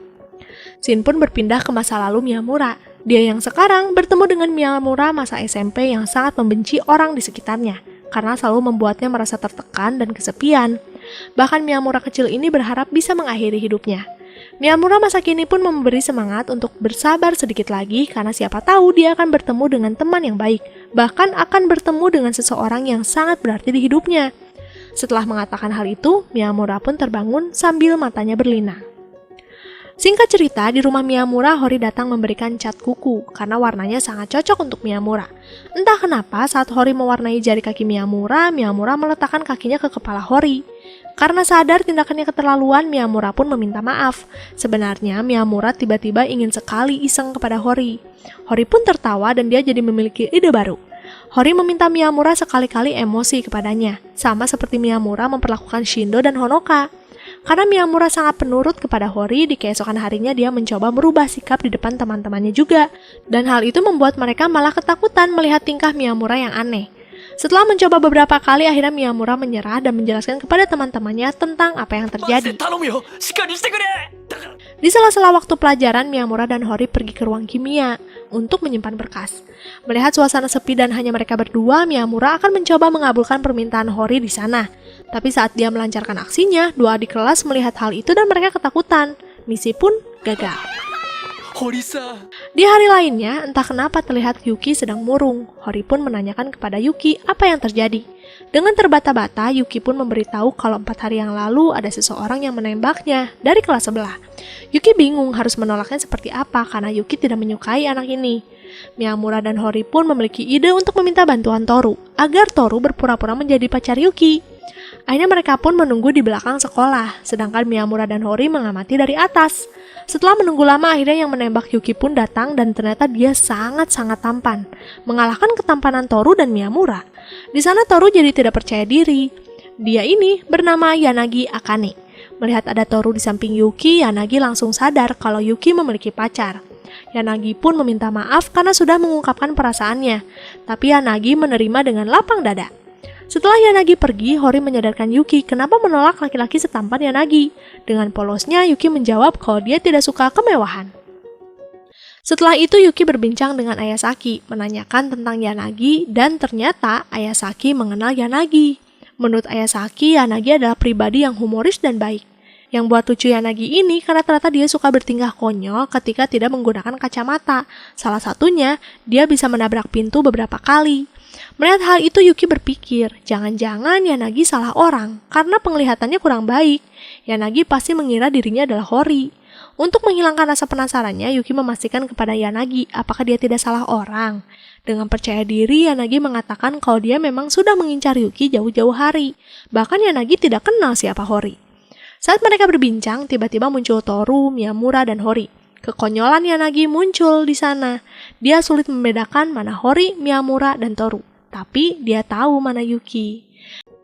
A: Scene pun berpindah ke masa lalu Miyamura. Dia yang sekarang bertemu dengan Miyamura masa SMP yang sangat membenci orang di sekitarnya, karena selalu membuatnya merasa tertekan dan kesepian. Bahkan Miyamura kecil ini berharap bisa mengakhiri hidupnya. Miyamura masa kini pun memberi semangat untuk bersabar sedikit lagi karena siapa tahu dia akan bertemu dengan teman yang baik, bahkan akan bertemu dengan seseorang yang sangat berarti di hidupnya. Setelah mengatakan hal itu, Miyamura pun terbangun sambil matanya berlinang. Singkat cerita, di rumah Miyamura, Hori datang memberikan cat kuku karena warnanya sangat cocok untuk Miyamura. Entah kenapa saat Hori mewarnai jari kaki Miyamura, Miyamura meletakkan kakinya ke kepala Hori. Karena sadar tindakannya keterlaluan, Miyamura pun meminta maaf. Sebenarnya Miyamura tiba-tiba ingin sekali iseng kepada Hori. Hori pun tertawa dan dia jadi memiliki ide baru. Hori meminta Miyamura sekali-kali emosi kepadanya, sama seperti Miyamura memperlakukan Shindo dan Honoka. Karena Miyamura sangat penurut kepada Hori, di keesokan harinya dia mencoba merubah sikap di depan teman-temannya juga. Dan hal itu membuat mereka malah ketakutan melihat tingkah Miyamura yang aneh. Setelah mencoba beberapa kali, akhirnya Miyamura menyerah dan menjelaskan kepada teman-temannya tentang apa yang terjadi. Di sela-sela waktu pelajaran, Miyamura dan Hori pergi ke ruang kimia untuk menyimpan berkas. Melihat suasana sepi dan hanya mereka berdua, Miyamura akan mencoba mengabulkan permintaan Hori di sana. Tapi saat dia melancarkan aksinya, dua adik kelas melihat hal itu dan mereka ketakutan. Misi pun gagal. Di hari lainnya, entah kenapa terlihat Yuki sedang murung. Hori pun menanyakan kepada Yuki apa yang terjadi. Dengan terbata-bata, Yuki pun memberitahu kalau 4 hari yang lalu ada seseorang yang menembaknya dari kelas sebelah. Yuki bingung harus menolaknya seperti apa karena Yuki tidak menyukai anak ini. Miyamura dan Hori pun memiliki ide untuk meminta bantuan Toru, agar Toru berpura-pura menjadi pacar Yuki. Akhirnya mereka pun menunggu di belakang sekolah, sedangkan Miyamura dan Hori mengamati dari atas. Setelah menunggu lama, akhirnya yang menembak Yuki pun datang dan ternyata dia sangat-sangat tampan, mengalahkan ketampanan Toru dan Miyamura. Di sana Toru jadi tidak percaya diri. Dia ini bernama Yanagi Akane. Melihat ada Toru di samping Yuki, Yanagi langsung sadar kalau Yuki memiliki pacar. Yanagi pun meminta maaf karena sudah mengungkapkan perasaannya, tapi Yanagi menerima dengan lapang dada. Setelah Yanagi pergi, Hori menyadarkan Yuki kenapa menolak laki-laki setampan Yanagi. Dengan polosnya, Yuki menjawab kalau dia tidak suka kemewahan. Setelah itu, Yuki berbincang dengan Ayasaki, menanyakan tentang Yanagi, dan ternyata Ayasaki mengenal Yanagi. Menurut Ayasaki, Yanagi adalah pribadi yang humoris dan baik. Yang buat lucu Yanagi ini karena ternyata dia suka bertingkah konyol ketika tidak menggunakan kacamata. Salah satunya, dia bisa menabrak pintu beberapa kali. Melihat hal itu, Yuki berpikir, jangan-jangan Yanagi salah orang karena penglihatannya kurang baik. Yanagi pasti mengira dirinya adalah Hori. Untuk menghilangkan rasa penasarannya, Yuki memastikan kepada Yanagi apakah dia tidak salah orang. Dengan percaya diri, Yanagi mengatakan kalau dia memang sudah mengincar Yuki jauh-jauh hari. Bahkan Yanagi tidak kenal siapa Hori. Saat mereka berbincang, tiba-tiba muncul Toru, Miyamura, dan Hori. Kekonyolan Yanagi muncul di sana. Dia sulit membedakan mana Hori, Miyamura, dan Toru. Tapi dia tahu mana Yuki.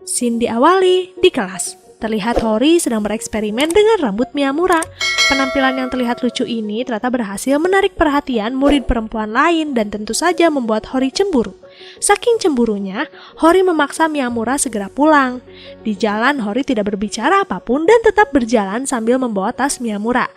A: Scene diawali di kelas. Terlihat Hori sedang bereksperimen dengan rambut Miyamura. Penampilan yang terlihat lucu ini ternyata berhasil menarik perhatian murid perempuan lain dan tentu saja membuat Hori cemburu. Saking cemburunya, Hori memaksa Miyamura segera pulang. Di jalan, Hori tidak berbicara apapun dan tetap berjalan sambil membawa tas Miyamura.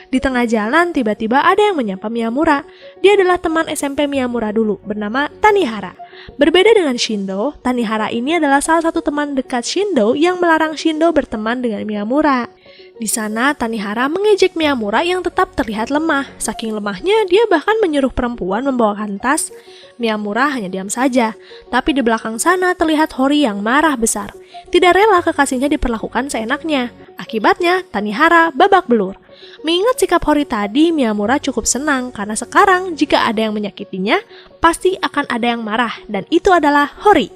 A: Di tengah jalan tiba-tiba ada yang menyapa Miyamura. Dia adalah teman SMP Miyamura dulu bernama Tanihara. Berbeda dengan Shindo, Tanihara ini adalah salah satu teman dekat Shindo yang melarang Shindo berteman dengan Miyamura. Di sana Tanihara mengejek Miyamura yang tetap terlihat lemah. Saking lemahnya dia bahkan menyuruh perempuan membawakan tas. Miyamura hanya diam saja. Tapi di belakang sana terlihat Hori yang marah besar. Tidak rela kekasihnya diperlakukan seenaknya. Akibatnya Tanihara babak belur. Mengingat sikap Hori tadi, Miyamura cukup senang karena sekarang jika ada yang menyakitinya, pasti akan ada yang marah dan itu adalah Hori.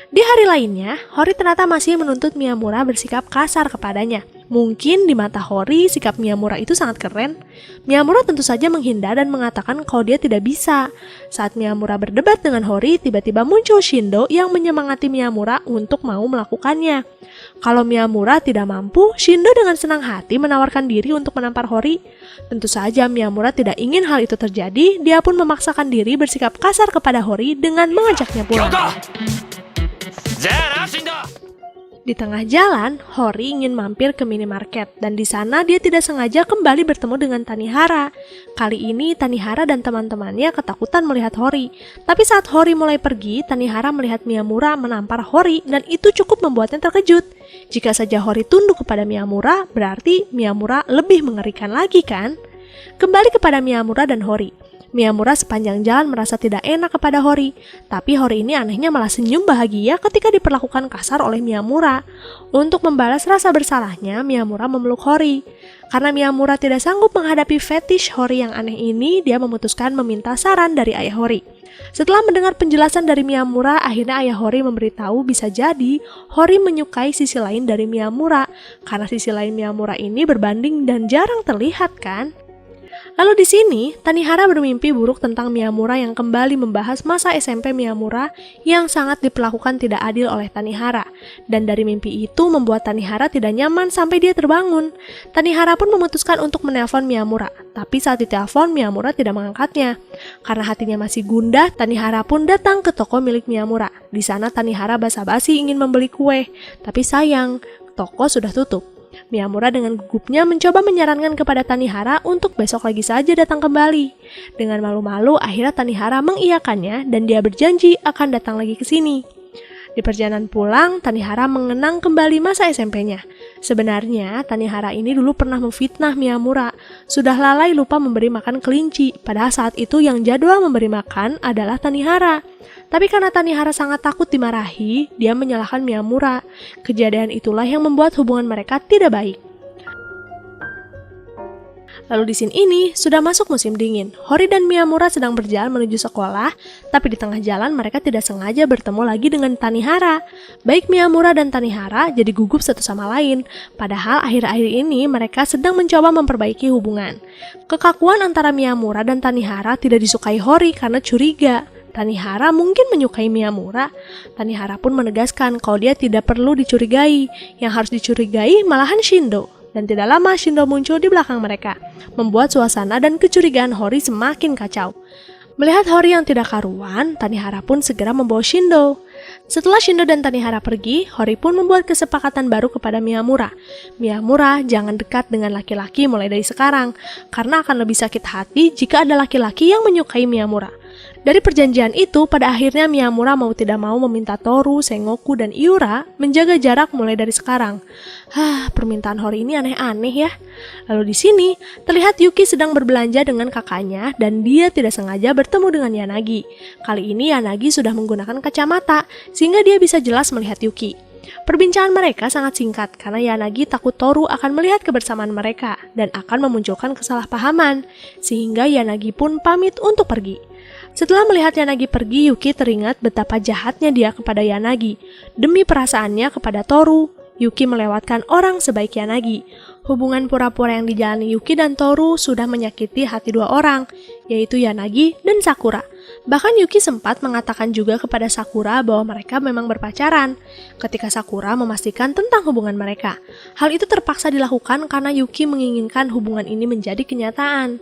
A: Di hari lainnya, Hori ternyata masih menuntut Miyamura bersikap kasar kepadanya. Mungkin di mata Hori, sikap Miyamura itu sangat keren. Miyamura tentu saja menghindar dan mengatakan kalau dia tidak bisa. Saat Miyamura berdebat dengan Hori, tiba-tiba muncul Shindo yang menyemangati Miyamura untuk mau melakukannya. Kalau Miyamura tidak mampu, Shindo dengan senang hati menawarkan diri untuk menampar Hori. Tentu saja Miyamura tidak ingin hal itu terjadi, dia pun memaksakan diri bersikap kasar kepada Hori dengan mengajaknya pulang. Di tengah jalan, Hori ingin mampir ke minimarket dan di sana dia tidak sengaja kembali bertemu dengan Tanihara. Kali ini Tanihara dan teman-temannya ketakutan melihat Hori. Tapi saat Hori mulai pergi, Tanihara melihat Miyamura menampar Hori dan itu cukup membuatnya terkejut. Jika saja Hori tunduk kepada Miyamura, berarti Miyamura lebih mengerikan lagi kan? Kembali kepada Miyamura dan Hori. Miyamura sepanjang jalan merasa tidak enak kepada Hori, tapi Hori ini anehnya malah senyum bahagia ketika diperlakukan kasar oleh Miyamura. Untuk membalas rasa bersalahnya, Miyamura memeluk Hori. Karena Miyamura tidak sanggup menghadapi fetish Hori yang aneh ini, dia memutuskan meminta saran dari ayah Hori. Setelah mendengar penjelasan dari Miyamura, akhirnya ayah Hori memberitahu bisa jadi Hori menyukai sisi lain dari Miyamura, karena sisi lain Miyamura ini berbanding dan jarang terlihat kan? Lalu di sini, Tanihara bermimpi buruk tentang Miyamura yang kembali membahas masa SMP Miyamura yang sangat diperlakukan tidak adil oleh Tanihara. Dan dari mimpi itu membuat Tanihara tidak nyaman sampai dia terbangun. Tanihara pun memutuskan untuk menelpon Miyamura, tapi saat ditelepon Miyamura tidak mengangkatnya. Karena hatinya masih gundah, Tanihara pun datang ke toko milik Miyamura. Di sana Tanihara basa-basi ingin membeli kue, tapi sayang, toko sudah tutup. Miyamura dengan gugupnya mencoba menyarankan kepada Tanihara untuk besok lagi saja datang kembali. Dengan malu-malu, akhirnya Tanihara mengiyakannya dan dia berjanji akan datang lagi ke sini. Di perjalanan pulang, Tanihara mengenang kembali masa SMP-nya. Sebenarnya, Tanihara ini dulu pernah memfitnah Miyamura. Sudah lalai lupa memberi makan kelinci, padahal saat itu yang jadwal memberi makan adalah Tanihara. Tapi karena Tanihara sangat takut dimarahi, dia menyalahkan Miyamura. Kejadian itulah yang membuat hubungan mereka tidak baik. Lalu di scene ini, sudah masuk musim dingin. Hori dan Miyamura sedang berjalan menuju sekolah, tapi di tengah jalan mereka tidak sengaja bertemu lagi dengan Tanihara. Baik Miyamura dan Tanihara jadi gugup satu sama lain, padahal akhir-akhir ini mereka sedang mencoba memperbaiki hubungan. Kekakuan antara Miyamura dan Tanihara tidak disukai Hori karena curiga. Tanihara mungkin menyukai Miyamura. Tanihara pun menegaskan kalau dia tidak perlu dicurigai, yang harus dicurigai malahan Shindo. Dan tidak lama Shindo muncul di belakang mereka, membuat suasana dan kecurigaan Hori semakin kacau. Melihat Hori yang tidak karuan, Tanihara pun segera membawa Shindo. Setelah Shindo dan Tanihara pergi, Hori pun membuat kesepakatan baru kepada Miyamura. Miyamura, jangan dekat dengan laki-laki mulai dari sekarang, karena akan lebih sakit hati jika ada laki-laki yang menyukai Miyamura. Dari perjanjian itu, pada akhirnya Miyamura mau tidak mau meminta Toru, Sengoku, dan Iura menjaga jarak mulai dari sekarang. Permintaan Hori ini aneh-aneh ya. Lalu di sini, terlihat Yuki sedang berbelanja dengan kakaknya dan dia tidak sengaja bertemu dengan Yanagi. Kali ini Yanagi sudah menggunakan kacamata, sehingga dia bisa jelas melihat Yuki. Perbincangan mereka sangat singkat karena Yanagi takut Toru akan melihat kebersamaan mereka dan akan memunculkan kesalahpahaman, sehingga Yanagi pun pamit untuk pergi. Setelah melihat Yanagi pergi, Yuki teringat betapa jahatnya dia kepada Yanagi. Demi perasaannya kepada Toru, Yuki melewatkan orang sebaik Yanagi. Hubungan pura-pura yang dijalani Yuki dan Toru sudah menyakiti hati dua orang, yaitu Yanagi dan Sakura. Bahkan Yuki sempat mengatakan juga kepada Sakura bahwa mereka memang berpacaran, ketika Sakura memastikan tentang hubungan mereka. Hal itu terpaksa dilakukan karena Yuki menginginkan hubungan ini menjadi kenyataan.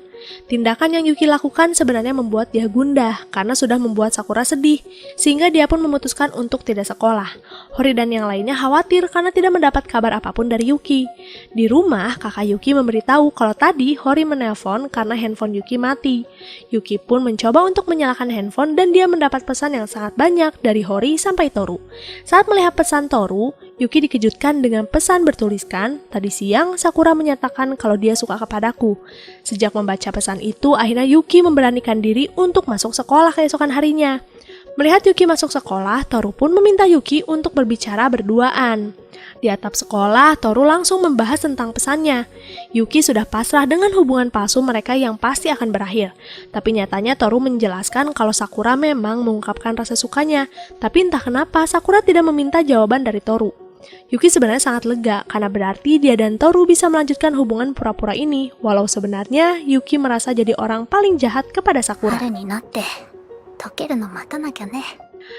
A: Tindakan yang Yuki lakukan sebenarnya membuat dia gundah karena sudah membuat Sakura sedih, sehingga dia pun memutuskan untuk tidak sekolah. Hori dan yang lainnya khawatir karena tidak mendapat kabar apapun dari Yuki. Di rumah, kakak Yuki memberitahu kalau tadi Hori menelpon karena handphone Yuki mati. Yuki pun mencoba untuk menyalakan handphone dan dia mendapat pesan yang sangat banyak dari Hori sampai Toru. Saat melihat pesan Toru, Yuki dikejutkan dengan pesan bertuliskan, "Tadi siang Sakura menyatakan kalau dia suka kepadaku." Sejak membaca pesan itu, akhirnya Yuki memberanikan diri untuk masuk sekolah keesokan harinya. Melihat Yuki masuk sekolah, Toru pun meminta Yuki untuk berbicara berduaan. Di atap sekolah, Toru langsung membahas tentang pesannya. Yuki sudah pasrah dengan hubungan palsu mereka yang pasti akan berakhir. Tapi nyatanya Toru menjelaskan kalau Sakura memang mengungkapkan rasa sukanya, tapi entah kenapa Sakura tidak meminta jawaban dari Toru. Yuki sebenarnya sangat lega karena berarti dia dan Toru bisa melanjutkan hubungan pura-pura ini, walau sebenarnya Yuki merasa jadi orang paling jahat kepada Sakura.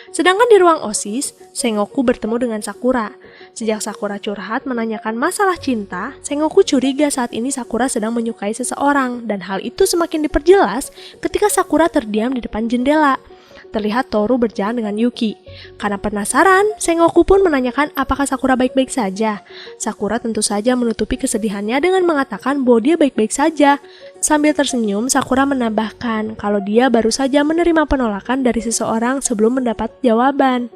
A: Sedangkan di ruang OSIS, Sengoku bertemu dengan Sakura. Sejak Sakura curhat menanyakan masalah cinta, Sengoku curiga saat ini Sakura sedang menyukai seseorang, dan hal itu semakin diperjelas ketika Sakura terdiam di depan jendela. Terlihat Toru berjalan dengan Yuki. Karena penasaran, Sengoku pun menanyakan apakah Sakura baik-baik saja. Sakura tentu saja menutupi kesedihannya dengan mengatakan bahwa dia baik-baik saja. Sambil tersenyum, Sakura menambahkan kalau dia baru saja menerima penolakan dari seseorang sebelum mendapat jawaban.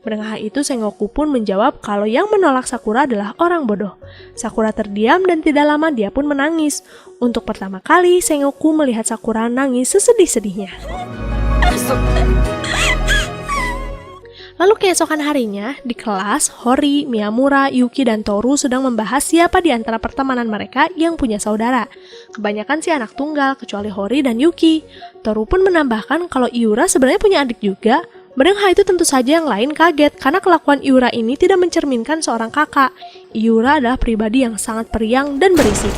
A: Mendengar itu, Sengoku pun menjawab kalau yang menolak Sakura adalah orang bodoh. Sakura terdiam dan tidak lama dia pun menangis. Untuk pertama kali, Sengoku melihat Sakura nangis sesedih-sedihnya. Lalu keesokan harinya, di kelas, Hori, Miyamura, Yuki, dan Toru sedang membahas siapa di antara pertemanan mereka yang punya saudara. Kebanyakan sih anak tunggal, kecuali Hori dan Yuki. Toru pun menambahkan kalau Iura sebenarnya punya adik juga. Mendengar hal itu tentu saja yang lain kaget karena kelakuan Iura ini tidak mencerminkan seorang kakak. Iura adalah pribadi yang sangat periang dan berisik.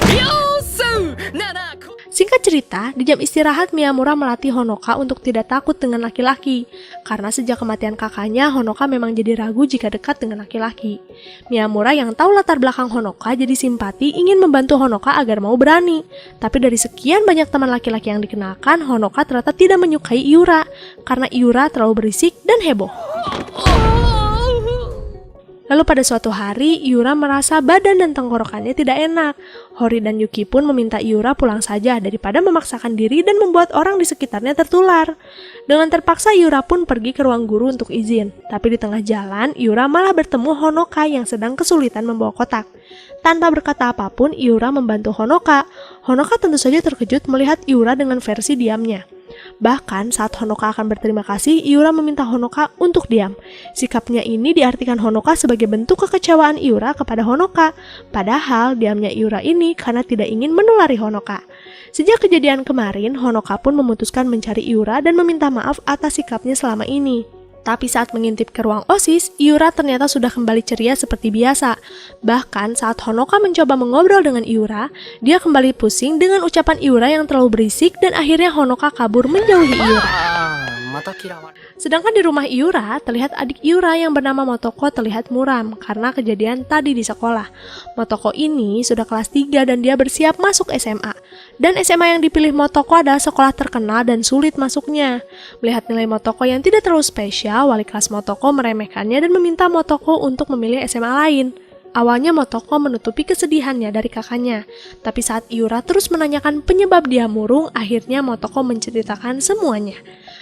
A: Singkat cerita, di jam istirahat Miyamura melatih Honoka untuk tidak takut dengan laki-laki. Karena sejak kematian kakaknya, Honoka memang jadi ragu jika dekat dengan laki-laki. Miyamura yang tahu latar belakang Honoka jadi simpati ingin membantu Honoka agar mau berani. Tapi dari sekian banyak teman laki-laki yang dikenalkan, Honoka ternyata tidak menyukai Iura. Karena Iura terlalu berisik dan heboh. Lalu pada suatu hari, Iura merasa badan dan tenggorokannya tidak enak. Hori dan Yuki pun meminta Iura pulang saja daripada memaksakan diri dan membuat orang di sekitarnya tertular. Dengan terpaksa, Iura pun pergi ke ruang guru untuk izin. Tapi di tengah jalan, Iura malah bertemu Honoka yang sedang kesulitan membawa kotak. Tanpa berkata apapun, Iura membantu Honoka. Honoka tentu saja terkejut melihat Iura dengan versi diamnya. Bahkan saat Honoka akan berterima kasih, Iura meminta Honoka untuk diam. Sikapnya ini diartikan Honoka sebagai bentuk kekecewaan Iura kepada Honoka. Padahal diamnya Iura ini karena tidak ingin menulari Honoka. Sejak kejadian kemarin, Honoka pun memutuskan mencari Iura dan meminta maaf atas sikapnya selama ini. Tapi saat mengintip ke ruang OSIS, Iura ternyata sudah kembali ceria seperti biasa. Bahkan saat Honoka mencoba mengobrol dengan Iura, dia kembali pusing dengan ucapan Iura yang terlalu berisik dan akhirnya Honoka kabur menjauhi Iura. Sedangkan di rumah Iura, terlihat adik Iura yang bernama Motoko terlihat muram karena kejadian tadi di sekolah. Motoko ini sudah kelas 3 dan dia bersiap masuk SMA. Dan SMA yang dipilih Motoko adalah sekolah terkenal dan sulit masuknya. Melihat nilai Motoko yang tidak terlalu spesial, wali kelas Motoko meremehkannya dan meminta Motoko untuk memilih SMA lain. Awalnya Motoko menutupi kesedihannya dari kakaknya, tapi saat Iura terus menanyakan penyebab dia murung, akhirnya Motoko menceritakan semuanya.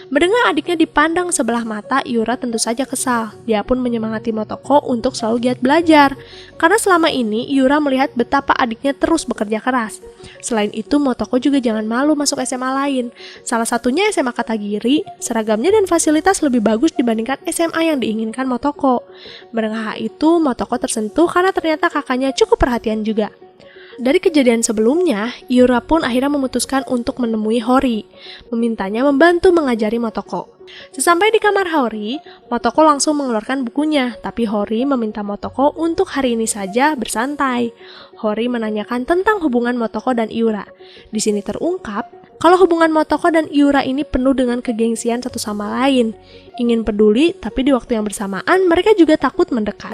A: Mendengar adiknya dipandang sebelah mata, Iura tentu saja kesal. Dia pun menyemangati Motoko untuk selalu giat belajar. Karena selama ini, Iura melihat betapa adiknya terus bekerja keras. Selain itu, Motoko juga jangan malu masuk SMA lain. Salah satunya SMA Katagiri, seragamnya dan fasilitas lebih bagus dibandingkan SMA yang diinginkan Motoko. Mendengar hal itu, Motoko tersentuh karena ternyata kakaknya cukup perhatian juga. Dari kejadian sebelumnya, Iura pun akhirnya memutuskan untuk menemui Hori, memintanya membantu mengajari Motoko. Sesampai di kamar Hori, Motoko langsung mengeluarkan bukunya, tapi Hori meminta Motoko untuk hari ini saja bersantai. Hori menanyakan tentang hubungan Motoko dan Iura. Di sini terungkap kalau hubungan Motoko dan Iura ini penuh dengan kegengsian satu sama lain. Ingin peduli, tapi di waktu yang bersamaan mereka juga takut mendekat.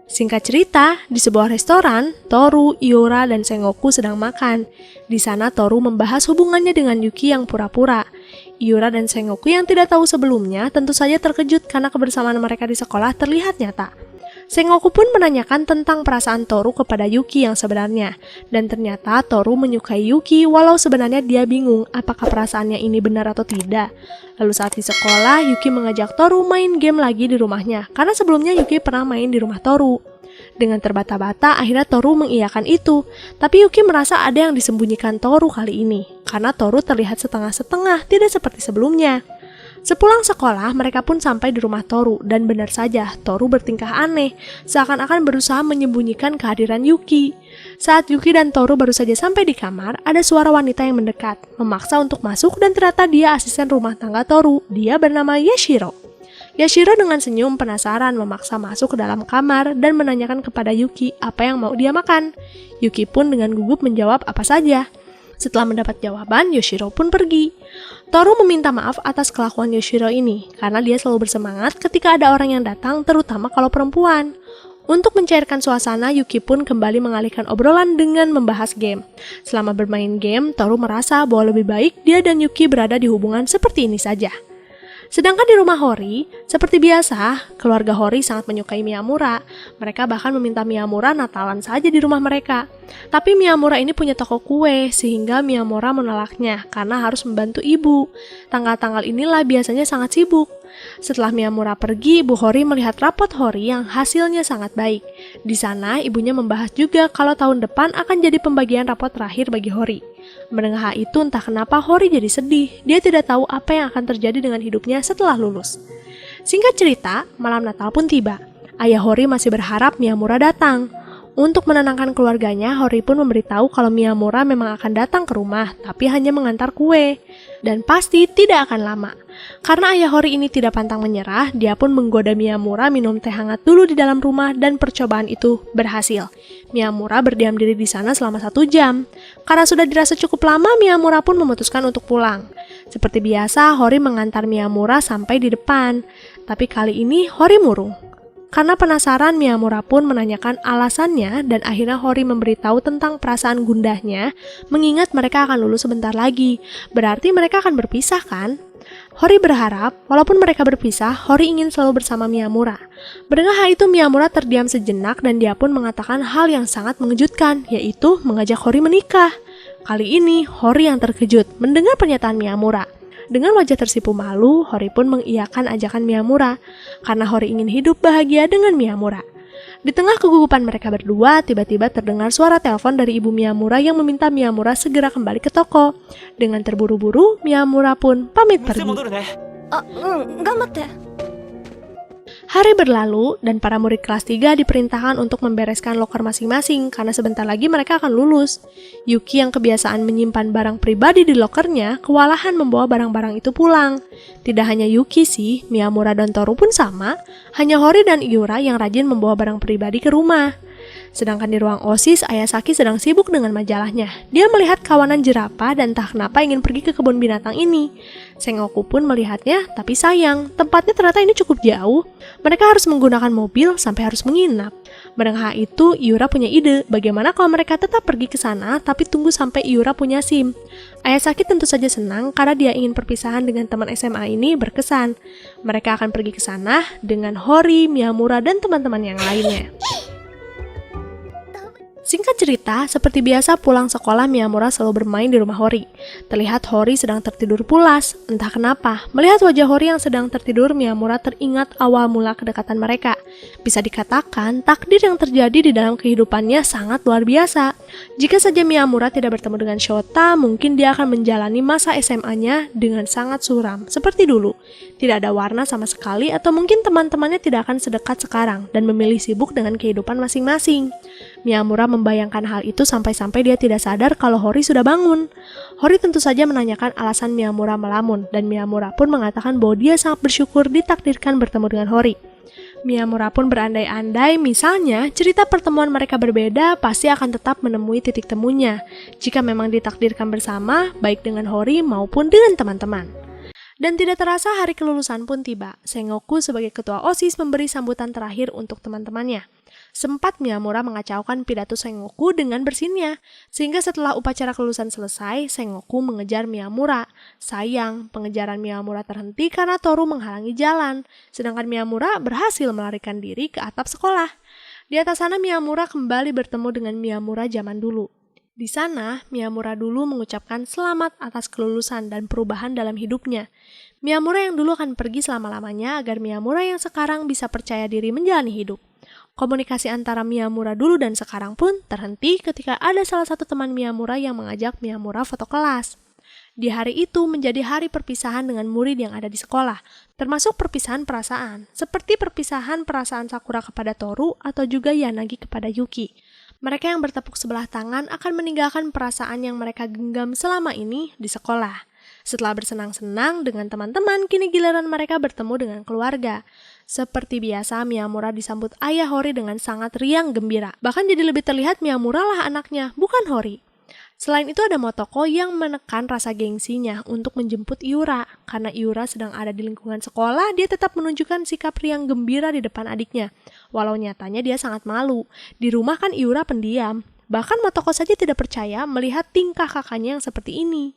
A: Singkat cerita, di sebuah restoran, Toru, Iura, dan Sengoku sedang makan. Di sana Toru membahas hubungannya dengan Yuki yang pura-pura. Iura dan Sengoku yang tidak tahu sebelumnya tentu saja terkejut karena kebersamaan mereka di sekolah terlihat nyata. Sengoku pun menanyakan tentang perasaan Toru kepada Yuki yang sebenarnya. Dan ternyata Toru menyukai Yuki walau sebenarnya dia bingung apakah perasaannya ini benar atau tidak. Lalu saat di sekolah, Yuki mengajak Toru main game lagi di rumahnya karena sebelumnya Yuki pernah main di rumah Toru. Dengan terbata-bata, akhirnya Toru mengiyakan itu. Tapi Yuki merasa ada yang disembunyikan Toru kali ini karena Toru terlihat setengah-setengah, tidak seperti sebelumnya. Sepulang sekolah, mereka pun sampai di rumah Toru, dan benar saja, Toru bertingkah aneh, seakan-akan berusaha menyembunyikan kehadiran Yuki. Saat Yuki dan Toru baru saja sampai di kamar, ada suara wanita yang mendekat, memaksa untuk masuk dan ternyata dia asisten rumah tangga Toru, dia bernama Yashiro. Yashiro dengan senyum penasaran memaksa masuk ke dalam kamar dan menanyakan kepada Yuki apa yang mau dia makan. Yuki pun dengan gugup menjawab apa saja. Setelah mendapat jawaban, Yashiro pun pergi. Toru meminta maaf atas kelakuan Yashiro ini, karena dia selalu bersemangat ketika ada orang yang datang, terutama kalau perempuan. Untuk mencairkan suasana, Yuki pun kembali mengalihkan obrolan dengan membahas game. Selama bermain game, Toru merasa bahwa lebih baik dia dan Yuki berada di hubungan seperti ini saja. Sedangkan di rumah Hori, seperti biasa, keluarga Hori sangat menyukai Miyamura. Mereka bahkan meminta Miyamura Natalan saja di rumah mereka. Tapi Miyamura ini punya toko kue, sehingga Miyamura menolaknya karena harus membantu ibu. Tanggal-tanggal inilah biasanya sangat sibuk. Setelah Miyamura pergi, Ibu Hori melihat rapot Hori yang hasilnya sangat baik. Di sana, ibunya membahas juga kalau tahun depan akan jadi pembagian rapot terakhir bagi Hori. Mendengar hal itu, entah kenapa Hori jadi sedih. Dia tidak tahu apa yang akan terjadi dengan hidupnya setelah lulus. Singkat cerita, malam Natal pun tiba. Ayah Hori masih berharap Miyamura datang. Untuk menenangkan keluarganya, Hori pun memberitahu kalau Miyamura memang akan datang ke rumah, tapi hanya mengantar kue. Dan pasti tidak akan lama. Karena ayah Hori ini tidak pantang menyerah, dia pun menggoda Miyamura minum teh hangat dulu di dalam rumah dan percobaan itu berhasil. Miyamura berdiam diri di sana selama 1 jam. Karena sudah dirasa cukup lama, Miyamura pun memutuskan untuk pulang. Seperti biasa, Hori mengantar Miyamura sampai di depan. Tapi kali ini Hori murung. Karena penasaran, Miyamura pun menanyakan alasannya dan akhirnya Hori memberitahu tentang perasaan gundahnya mengingat mereka akan lulus sebentar lagi. Berarti mereka akan berpisah kan? Hori berharap, walaupun mereka berpisah, Hori ingin selalu bersama Miyamura. Mendengar hal itu, Miyamura terdiam sejenak dan dia pun mengatakan hal yang sangat mengejutkan, yaitu mengajak Hori menikah. Kali ini, Hori yang terkejut mendengar pernyataan Miyamura. Dengan wajah tersipu malu, Hori pun mengiyakan ajakan Miyamura, karena Hori ingin hidup bahagia dengan Miyamura. Di tengah kegugupan mereka berdua, tiba-tiba terdengar suara telepon dari ibu Miyamura yang meminta Miyamura segera kembali ke toko. Dengan terburu-buru, Miyamura pun pamit pergi.
B: 頑張って。
A: Hari berlalu dan para murid kelas 3 diperintahkan untuk membereskan loker masing-masing karena sebentar lagi mereka akan lulus. Yuki yang kebiasaan menyimpan barang pribadi di lokernya kewalahan membawa barang-barang itu pulang. Tidak hanya Yuki sih, Miyamura dan Toru pun sama, hanya Hori dan Iura yang rajin membawa barang pribadi ke rumah. Sedangkan di ruang OSIS, Ayasaki sedang sibuk dengan majalahnya. Dia melihat kawanan jerapah dan entah kenapa ingin pergi ke kebun binatang ini. Sengoku pun melihatnya, tapi sayang, tempatnya ternyata ini cukup jauh. Mereka harus menggunakan mobil sampai harus menginap. Mendengar hal itu, Iura punya ide, bagaimana kalau mereka tetap pergi ke sana, tapi tunggu sampai Iura punya SIM. Ayasaki tentu saja senang karena dia ingin perpisahan dengan teman SMA ini berkesan. Mereka akan pergi ke sana dengan Hori, Miyamura, dan teman-teman yang lainnya. Singkat cerita, seperti biasa pulang sekolah Miyamura selalu bermain di rumah Hori. Terlihat Hori sedang tertidur pulas, entah kenapa. Melihat wajah Hori yang sedang tertidur, Miyamura teringat awal mula kedekatan mereka. Bisa dikatakan, takdir yang terjadi di dalam kehidupannya sangat luar biasa. Jika saja Miyamura tidak bertemu dengan Shota, mungkin dia akan menjalani masa SMA-nya dengan sangat suram, seperti dulu. Tidak ada warna sama sekali atau mungkin teman-temannya tidak akan sedekat sekarang dan memilih sibuk dengan kehidupan masing-masing. Miyamura membayangkan hal itu sampai-sampai dia tidak sadar kalau Hori sudah bangun. Hori tentu saja menanyakan alasan Miyamura melamun dan Miyamura pun mengatakan bahwa dia sangat bersyukur ditakdirkan bertemu dengan Hori. Miyamura pun berandai-andai misalnya cerita pertemuan mereka berbeda pasti akan tetap menemui titik temunya jika memang ditakdirkan bersama baik dengan Hori maupun dengan teman-teman. Dan tidak terasa hari kelulusan pun tiba. Sengoku sebagai ketua OSIS memberi sambutan terakhir untuk teman-temannya. Sempat Miyamura mengacaukan pidato Sengoku dengan bersinnya, sehingga setelah upacara kelulusan selesai, Sengoku mengejar Miyamura. Sayang, pengejaran Miyamura terhenti karena Toru menghalangi jalan, sedangkan Miyamura berhasil melarikan diri ke atap sekolah. Di atas sana Miyamura kembali bertemu dengan Miyamura zaman dulu. Di sana, Miyamura dulu mengucapkan selamat atas kelulusan dan perubahan dalam hidupnya. Miyamura yang dulu akan pergi selama-lamanya agar Miyamura yang sekarang bisa percaya diri menjalani hidup. Komunikasi antara Miyamura dulu dan sekarang pun terhenti ketika ada salah satu teman Miyamura yang mengajak Miyamura foto kelas. Di hari itu menjadi hari perpisahan dengan murid yang ada di sekolah, termasuk perpisahan perasaan, seperti perpisahan perasaan Sakura kepada Toru atau juga Yanagi kepada Yuki. Mereka yang bertepuk sebelah tangan akan meninggalkan perasaan yang mereka genggam selama ini di sekolah. Setelah bersenang-senang dengan teman-teman, kini giliran mereka bertemu dengan keluarga. Seperti biasa, Miyamura disambut ayah Hori dengan sangat riang gembira. Bahkan jadi lebih terlihat Miyamura lah anaknya, bukan Hori. Selain itu ada Motoko yang menekan rasa gengsinya untuk menjemput Iura. Karena Iura sedang ada di lingkungan sekolah, dia tetap menunjukkan sikap riang gembira di depan adiknya. Walau nyatanya dia sangat malu. Di rumah kan Iura pendiam. Bahkan Motoko saja tidak percaya melihat tingkah kakaknya yang seperti ini.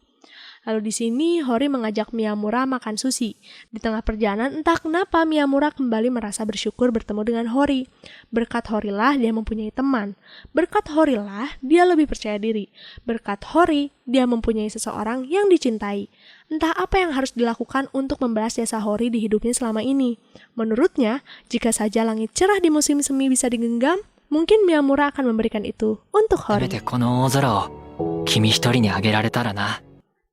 A: Lalu di sini Hori mengajak Miyamura makan sushi. Di tengah perjalanan entah kenapa Miyamura kembali merasa bersyukur bertemu dengan Hori. Berkat Hori lah dia mempunyai teman. Berkat Hori lah dia lebih percaya diri. Berkat Hori dia mempunyai seseorang yang dicintai. Entah apa yang harus dilakukan untuk membalas jasa Hori di hidupnya selama ini. Menurutnya, jika saja langit cerah di musim semi bisa digenggam, mungkin Miyamura akan memberikan itu untuk Hori.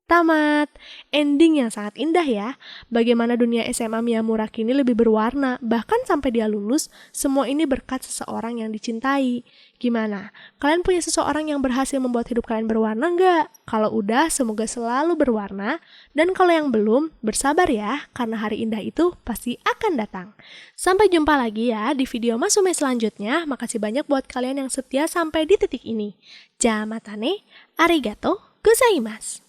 A: Tamat. Ending yang sangat indah ya. Bagaimana dunia SMA Miyamura kini lebih berwarna. Bahkan sampai dia lulus, semua ini berkat seseorang yang dicintai. Gimana? Kalian punya seseorang yang berhasil membuat hidup kalian berwarna nggak? Kalau udah, semoga selalu berwarna. Dan kalau yang belum, bersabar ya. Karena hari indah itu pasti akan datang. Sampai jumpa lagi ya di video Masume selanjutnya. Makasih banyak buat kalian yang setia sampai di titik ini. Jamatane, arigato gozaimasu.